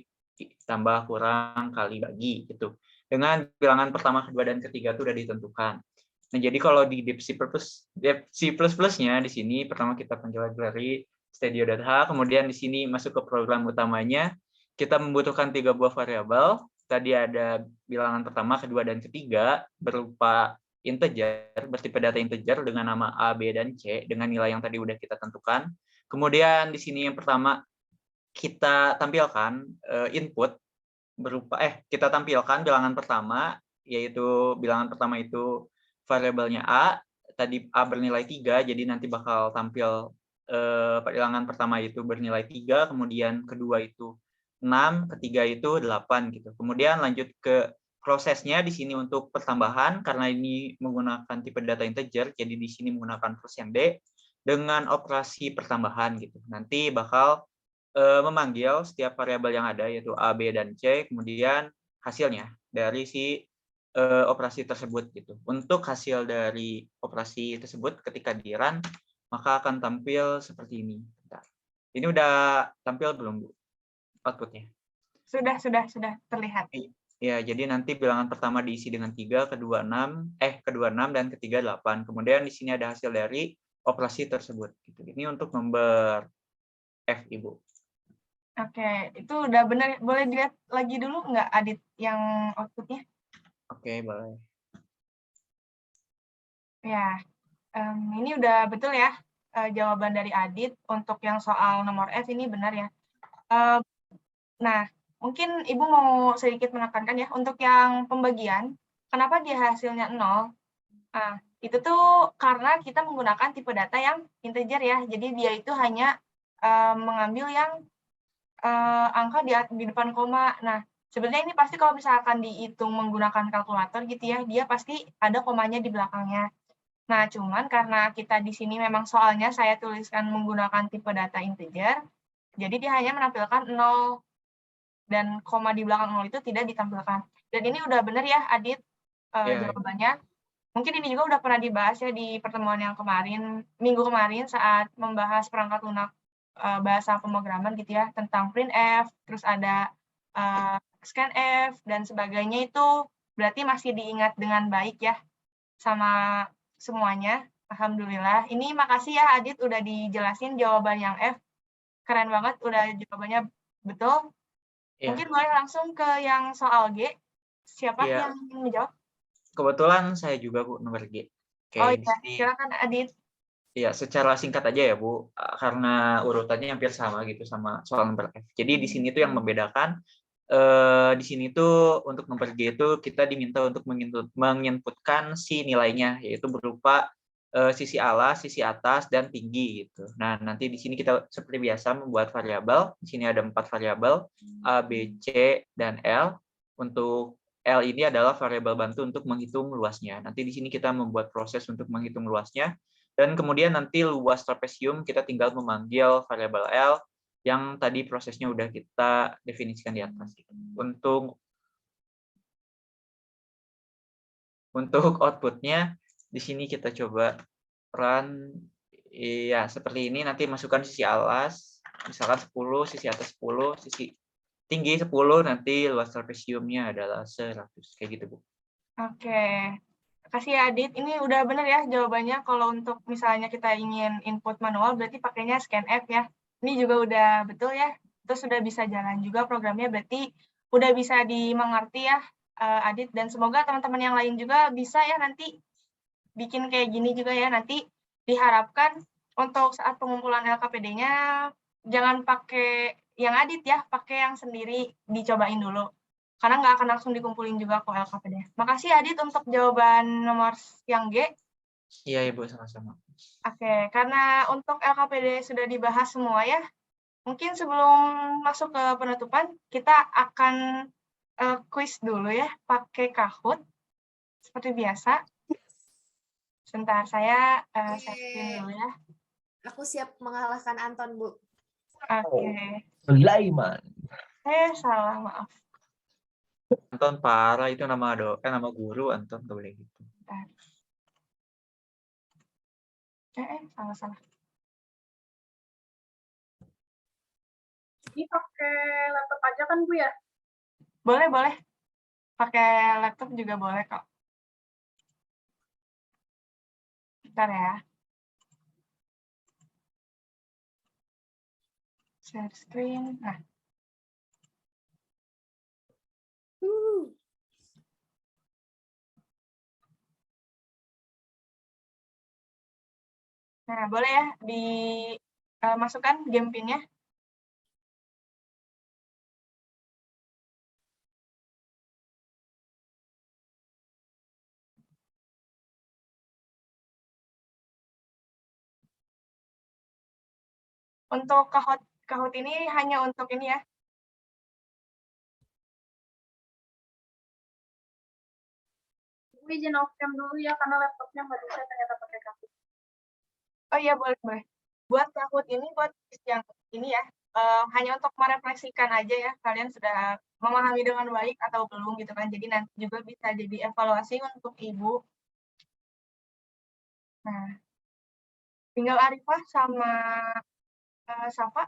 tambah, kurang, kali, bagi gitu. Dengan bilangan pertama, kedua, dan ketiga itu sudah ditentukan. Nah, jadi kalau di deep C++-nya di sini pertama kita pelajari stdio.h, kemudian di sini masuk ke program utamanya, kita membutuhkan 3 buah variabel. Tadi ada bilangan pertama, kedua, dan ketiga berupa integer, bertipe data integer dengan nama A, B, dan C dengan nilai yang tadi udah kita tentukan. Kemudian di sini yang pertama kita tampilkan input berupa kita tampilkan bilangan pertama, yaitu bilangan pertama itu variabelnya A, tadi A bernilai 3, jadi nanti bakal tampil perilangan pertama itu bernilai 3, kemudian kedua itu 6, ketiga itu 8 gitu. Kemudian lanjut ke prosesnya di sini untuk pertambahan, karena ini menggunakan tipe data integer, jadi di sini menggunakan %D dengan operasi pertambahan gitu. Nanti bakal memanggil setiap variabel yang ada, yaitu A, B, dan C, kemudian hasilnya dari si operasi tersebut gitu. Untuk hasil dari operasi tersebut ketika di run, maka akan tampil seperti ini. Bentar. Ini udah tampil belum, Bu? Outputnya? Sudah terlihat. Ya, jadi nanti bilangan pertama diisi dengan 3, kedua 6, dan ketiga 8. Kemudian di sini ada hasil dari operasi tersebut. Gitu. Ini untuk nomor F, Ibu. Oke, itu udah benar. Boleh dilihat lagi dulu nggak, Adit, yang outputnya? Oke, boleh. Ya, ini udah betul ya jawaban dari Adit. Untuk yang soal nomor F ini benar ya. Nah, mungkin Ibu mau sedikit menekankan ya, untuk yang pembagian, kenapa dia hasilnya 0? Nah, itu tuh karena kita menggunakan tipe data yang integer ya. Jadi dia itu hanya mengambil yang angka di depan koma. Nah, sebenarnya ini pasti kalau misalkan dihitung menggunakan kalkulator gitu ya, dia pasti ada komanya di belakangnya. Nah, cuman karena kita di sini memang soalnya saya tuliskan menggunakan tipe data integer, jadi dia hanya menampilkan 0 dan koma di belakang 0 itu tidak ditampilkan. Dan ini udah benar ya, Adit, jawabannya. Mungkin ini juga udah pernah dibahas ya di pertemuan yang kemarin, minggu kemarin saat membahas perangkat lunak bahasa pemrograman gitu ya, tentang printf, terus ada scanf, dan sebagainya. Itu berarti masih diingat dengan baik ya sama semuanya. Alhamdulillah. Ini makasih ya Adit udah dijelasin jawaban yang F. Keren banget, udah jawabannya betul. Ya. Mungkin boleh langsung ke yang soal G. Siapa Ya. yang menjawab? Kebetulan saya juga, Bu, nomor G. Oke, Oh di iya, sini. silakan Adit. Ya, secara singkat aja ya, Bu, karena urutannya hampir sama gitu sama soal nomor F. Jadi di sini tuh yang membedakan, di sini tuh untuk nomor G itu kita diminta untuk menginputkan si nilainya, yaitu berupa sisi alas, sisi atas, dan tinggi gitu. Nah, nanti di sini kita seperti biasa membuat variabel. Di sini ada 4 variabel, A, B, C, dan L. Untuk L ini adalah variabel bantu untuk menghitung luasnya. Nanti di sini kita membuat proses untuk menghitung luasnya. Dan kemudian nanti luas trapesium kita tinggal memanggil variabel L yang tadi prosesnya udah kita definisikan di atas. Untuk outputnya, di sini kita coba run, ya seperti ini, nanti masukkan sisi alas, misalkan 10, sisi atas 10, sisi tinggi 10, nanti luas trapesiumnya adalah 100, kayak gitu, Bu. Oke, makasih ya Adit. Ini udah benar ya jawabannya. Kalau untuk misalnya kita ingin input manual, berarti pakainya scanf ya. Ini juga udah betul ya. Terus sudah bisa jalan juga programnya, berarti udah bisa dimengerti ya Adit. Dan semoga teman-teman yang lain juga bisa ya nanti bikin kayak gini juga ya. Nanti diharapkan untuk saat pengumpulan LKPD-nya jangan pakai yang Adit ya, pakai yang sendiri, dicobain dulu. Karena nggak akan langsung dikumpulin juga kok LKPD. Makasih Adit untuk jawaban nomor yang G. Iya, Ibu, sama-sama. Oke, karena untuk LKPD sudah dibahas semua ya, mungkin sebelum masuk ke penutupan, kita akan kuis dulu ya, pakai Kahoot, seperti biasa. Sebentar, saya setting dulu ya. Aku siap mengalahkan Anton, Bu. Oke. Sulaiman. Salah, maaf. Anton parah, itu nama nama guru, Anton, nggak boleh gitu. Bentar. Salah. Ini pakai laptop aja kan, Bu ya? Boleh. Pakai laptop juga boleh kok. Bentar ya. Share screen. Nah. Nah, boleh ya dimasukkan game pin-nya. Untuk Kahoot ini hanya untuk ini ya. Ibu izin off cam dulu ya, karena laptopnya nggak bisa ternyata pakai Kahoot. Oh iya, boleh. Buat Kahoot ini, buat yang ini ya, hanya untuk merefleksikan aja ya, kalian sudah memahami dengan baik atau belum gitu kan. Jadi nanti juga bisa jadi evaluasi untuk Ibu. Nah, tinggal Arifah sama Safa.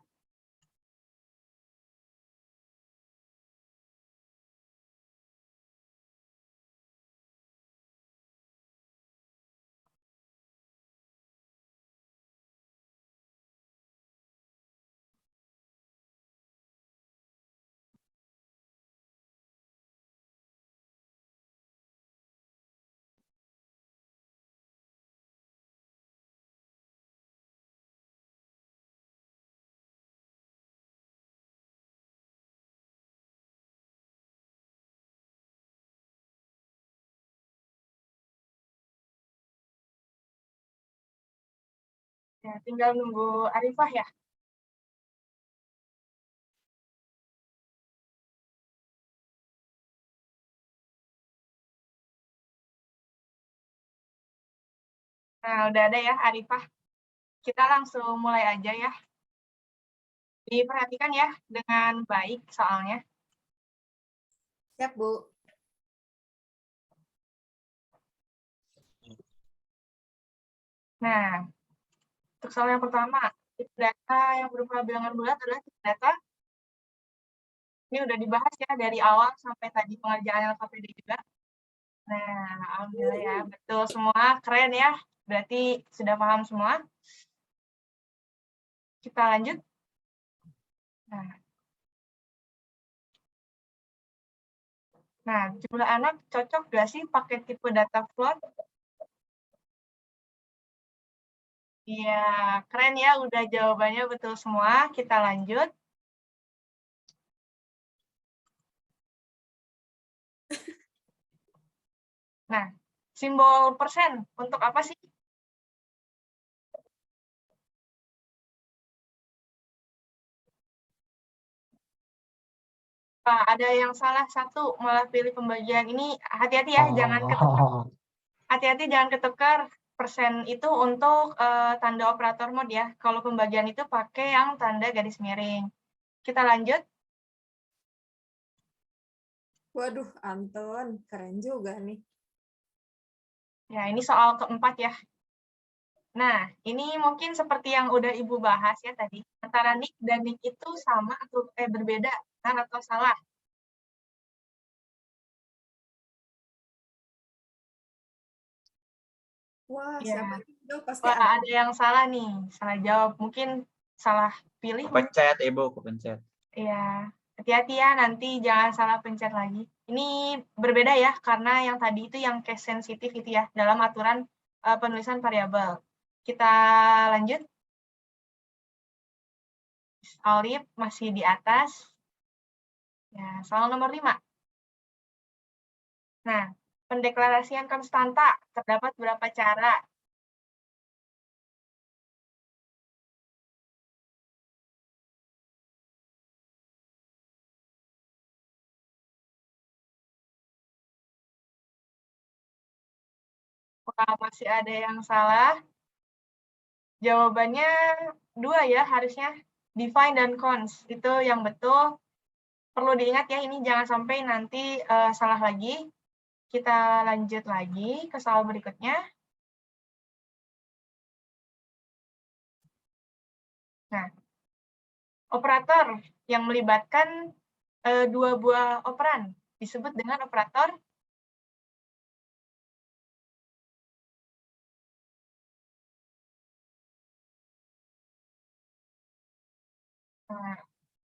Ya, tinggal nunggu Arifah ya. Nah, udah ada ya Arifah. Kita langsung mulai aja ya. Diperhatikan ya dengan baik soalnya. Siap, Bu. Nah, untuk soal yang pertama, tipe data yang berupa bilangan bulat adalah tipe data. Ini udah dibahas ya dari awal sampai tadi pengerjaan LKPD juga. Nah, alhamdulillah ya, betul semua, keren ya. Berarti sudah paham semua. Kita lanjut. Nah, jumlah anak cocok nggak sih pakai tipe data float? Iya, keren ya, udah jawabannya betul semua. Kita lanjut. Nah, simbol persen untuk apa sih? Ada yang salah satu, malah pilih pembagian ini. Hati-hati ya, jangan ketukar. Oh, Hati-hati jangan ketukar. Persen itu untuk tanda operator mode ya. Kalau pembagian itu pakai yang tanda garis miring. Kita lanjut. Waduh, Anton, keren juga nih. Ya, ini soal keempat ya. Nah, ini mungkin seperti yang udah Ibu bahas ya tadi. Antara nik dan nik itu sama atau berbeda, benar atau salah? Wah, Ya. siapa itu? Pasti Wah, ada. ada yang salah nih. Salah jawab. Mungkin salah pilih. Kepencet, Ibu, kepencet. Ya, hati-hati ya, nanti jangan salah pencet lagi. Ini berbeda ya, karena yang tadi itu yang case sensitif itu ya, dalam aturan penulisan variabel. Kita lanjut. Alif masih di atas. Ya, soal nomor 5. Nah, pendeklarasian konstanta terdapat berapa cara? Apakah masih ada yang salah? Jawabannya 2 ya harusnya. Define dan cons. Itu yang betul. Perlu diingat ya, ini jangan sampai nanti salah lagi. Kita lanjut lagi ke soal berikutnya. Nah, operator yang melibatkan 2 buah operan disebut dengan operator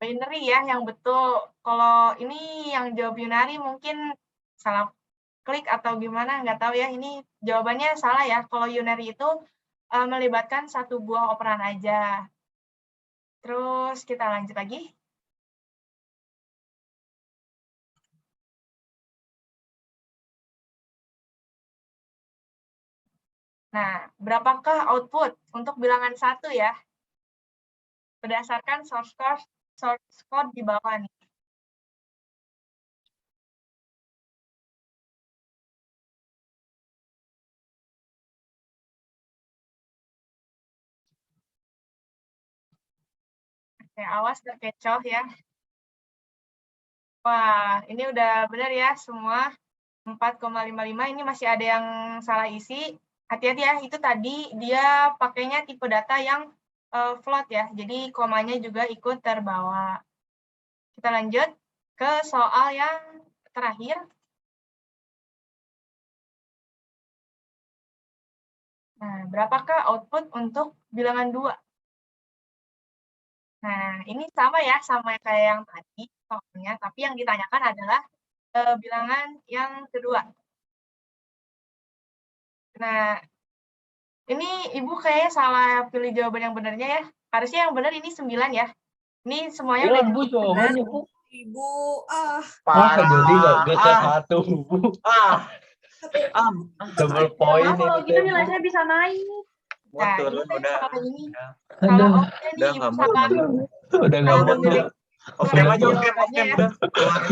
binary ya, yang betul. Kalau ini yang jawab unary mungkin salah klik atau gimana, nggak tahu ya. Ini jawabannya salah ya. Kalau unary itu melibatkan 1 buah operan aja. Terus kita lanjut lagi. Nah, berapakah output untuk bilangan 1 ya? berdasarkan source code di bawah nih. Oke, awas terkecoh ya. Wah, ini udah benar ya semua 4,55, ini masih ada yang salah isi. Hati-hati ya, itu tadi dia pakainya tipe data yang float ya, jadi komanya juga ikut terbawa. Kita lanjut ke soal yang terakhir. Nah, berapakah output untuk bilangan 2? Nah, ini sama ya, sama kayak yang tadi soalnya, tapi yang ditanyakan adalah bilangan yang kedua. Nah, ini Ibu kayaknya salah pilih jawaban yang benarnya ya. Harusnya yang benar ini 9 ya. Ini semuanya udah Bu, jawabannya, Bu. Ibu, Masa jadi nggak ke satu, Bu? Double point Maaf kalau ini gitu teh, Bu. nilai saya bisa naik. Nah, Motor ini kan teh udah. kalau ini. Aduh. Kalau oke nih Udah Ibu nggak mau salah. Udah nggak Salah mau. memilih Oke aja, oke jawabannya ya. udah.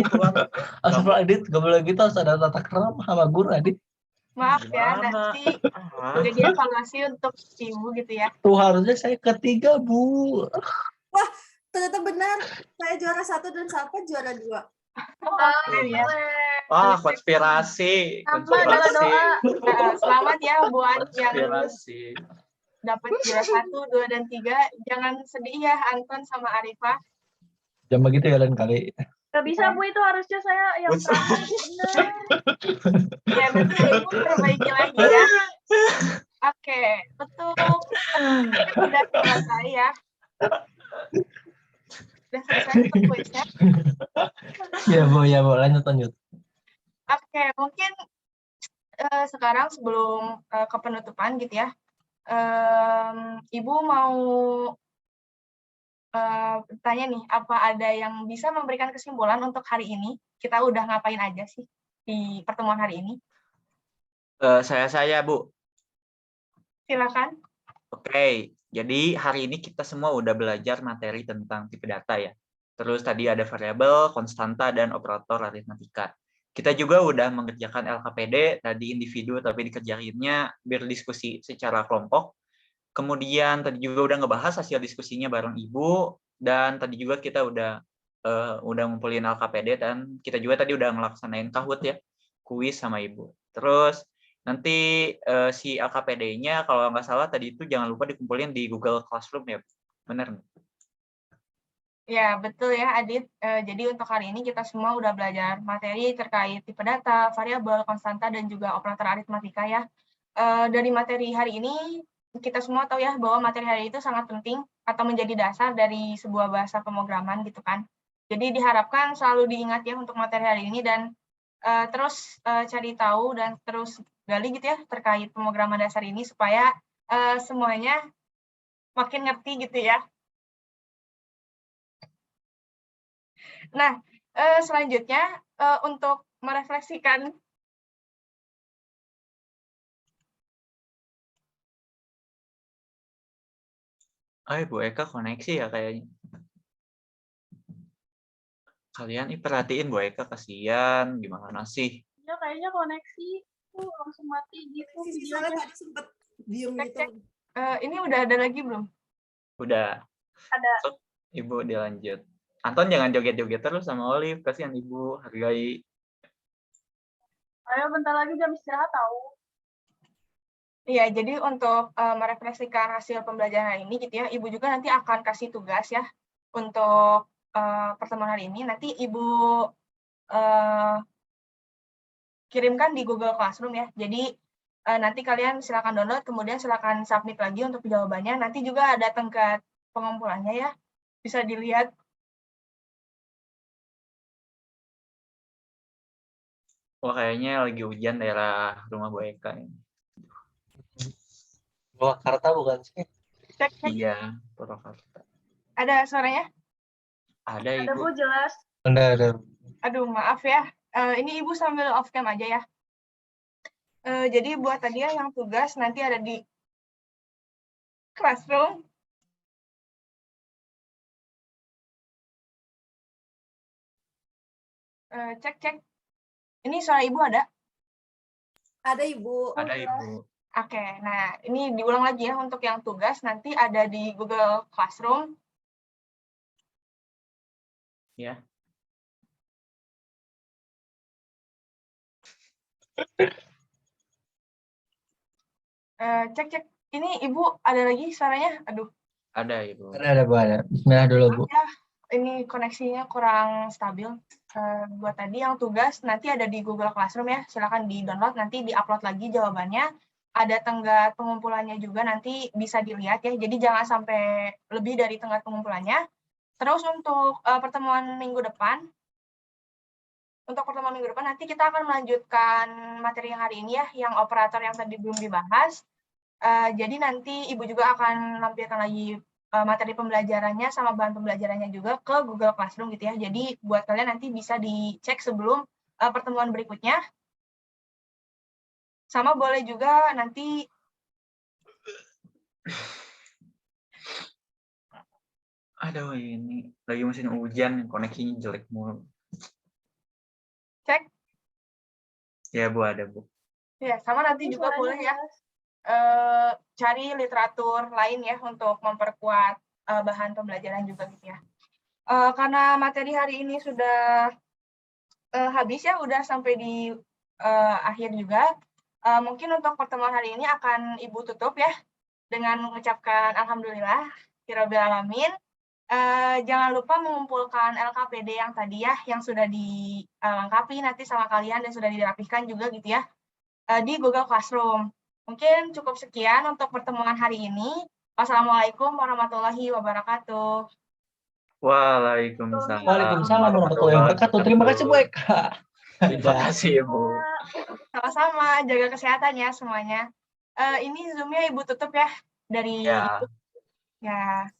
Keluar. Asal Adit, nggak boleh gitu, harus ada tata krama sama guru, Adit. Maaf ya, Gimana? nanti udah dievaluasi untuk Ibu gitu ya. Tuh harusnya saya ketiga, Bu. wah ternyata benar. Saya juara 1 dan Salva juara 2. Keren ya. Wah, konspirasi. Sama adalah doa. Selamat ya buat yang Konspirasi. dapat juara 1, 2, dan 3. Jangan sedih ya Anton sama Arifah. Jangan begitu ya lain kali. Gak bisa Bu, itu harusnya saya yang terakhir. Bener. Ya, nanti Ibu perbaiki lagi ya. Oke, untuk udah selesai ya. Udah selesai untuk kuisnya. Ya, Bu, lanjut. Oke, mungkin sekarang sebelum ke penutupan gitu ya, Ibu mau tanya nih, apa ada yang bisa memberikan kesimpulan untuk hari ini? Kita udah ngapain aja sih di pertemuan hari ini? Saya, Bu. Silakan. Oke, jadi hari ini kita semua udah belajar materi tentang tipe data ya. Terus tadi ada variabel, konstanta, dan operator aritmatika. Kita juga udah mengerjakan LKPD, tadi individu, tapi dikerjainnya berdiskusi secara kelompok. Kemudian tadi juga udah ngebahas hasil diskusinya bareng Ibu, dan tadi juga kita udah ngumpulin LKPD, dan kita juga tadi udah ngelaksanain Kahoot ya, kuis sama Ibu. Terus nanti si LKPD-nya kalau nggak salah tadi itu jangan lupa dikumpulin di Google Classroom ya, benar nggak? Ya, betul ya Adit. Jadi untuk hari ini kita semua udah belajar materi terkait tipe data, variabel, konstanta, dan juga operator aritmatika ya. Dari materi hari ini, kita semua tahu ya bahwa materi hari itu sangat penting atau menjadi dasar dari sebuah bahasa pemrograman gitu kan. Jadi diharapkan selalu diingat ya untuk materi hari ini dan terus cari tahu dan terus gali gitu ya terkait pemrograman dasar ini supaya semuanya makin ngerti gitu ya. Nah, selanjutnya untuk merefleksikan Bu Eka koneksi ya kayaknya. Kalian perhatiin Bu Eka, kasihan, gimana sih? Ya kayaknya koneksi tuh langsung mati gitu Soalnya videonya. tadi sempat diem gitu. ini udah ada lagi belum? Udah. Ada. So, Ibu dilanjut. Anton jangan joget-joget terus sama Olive, kasihan Ibu, hargai. Ayo bentar lagi jam istirahat tahu. Iya, jadi untuk merefleksikan hasil pembelajaran hari ini gitu ya, Ibu juga nanti akan kasih tugas ya untuk pertemuan hari ini. Nanti Ibu kirimkan di Google Classroom ya. Jadi nanti kalian silakan download, kemudian silakan submit lagi untuk jawabannya. Nanti juga ada tenggat pengumpulannya ya, bisa dilihat. Wah, kayaknya lagi hujan daerah rumah Bu Eka ini. Purwakarta bukan sih? Cek. Iya, Purwakarta. Ada suaranya? Ada, Ada Ibu. Bu, jelas. Ada. Aduh, maaf ya. Ini Ibu sambil off cam aja ya. Jadi buat tadi ya yang tugas nanti ada di Classroom. Cek cek. Ini suara Ibu ada? Ada Ibu. Ada Ibu. Oke, nah ini diulang lagi ya untuk yang tugas nanti ada di Google Classroom. Ya. Cek cek. Ini Ibu ada lagi suaranya? Aduh. Ada Ibu. Ada Bu, ada. Bismillah dulu Bu. Ya, ini koneksinya kurang stabil. Buat tadi yang tugas nanti ada di Google Classroom ya. Silakan di-download, nanti di-upload lagi jawabannya. Ada tenggat pengumpulannya juga nanti bisa dilihat ya. Jadi jangan sampai lebih dari tenggat pengumpulannya. Terus untuk pertemuan minggu depan, nanti kita akan melanjutkan materi yang hari ini ya, yang operator yang tadi belum dibahas. Jadi nanti Ibu juga akan lampirkan lagi materi pembelajarannya sama bahan pembelajarannya juga ke Google Classroom gitu ya. Jadi buat kalian nanti bisa dicek sebelum pertemuan berikutnya. Sama boleh juga nanti Aduh, ini lagi musim hujan, koneksinya jelek mulu. cek. Ya Bu, ada Bu. Ya, sama nanti Ini juga suaranya boleh ya jelas. cari literatur lain ya untuk memperkuat bahan pembelajaran juga gitu ya. Karena materi hari ini sudah habis ya, udah sampai di akhir juga. Mungkin untuk pertemuan hari ini akan Ibu tutup ya dengan mengucapkan alhamdulillah Rabbil alamin. Jangan lupa mengumpulkan LKPD yang tadi ya, yang sudah dilengkapi nanti sama kalian dan sudah dirapihkan juga gitu ya di Google Classroom. Mungkin cukup sekian untuk pertemuan hari ini. Wassalamualaikum warahmatullahi wabarakatuh. Waalaikumsalam. Waalaikumsalam warahmatullahi wabarakatuh. Terima kasih Bu Eka. Terima kasih Bu. Sama-sama, jaga kesehatan ya semuanya. Ini Zoom-nya Ibu tutup ya dari Ya. Ibu. Ya.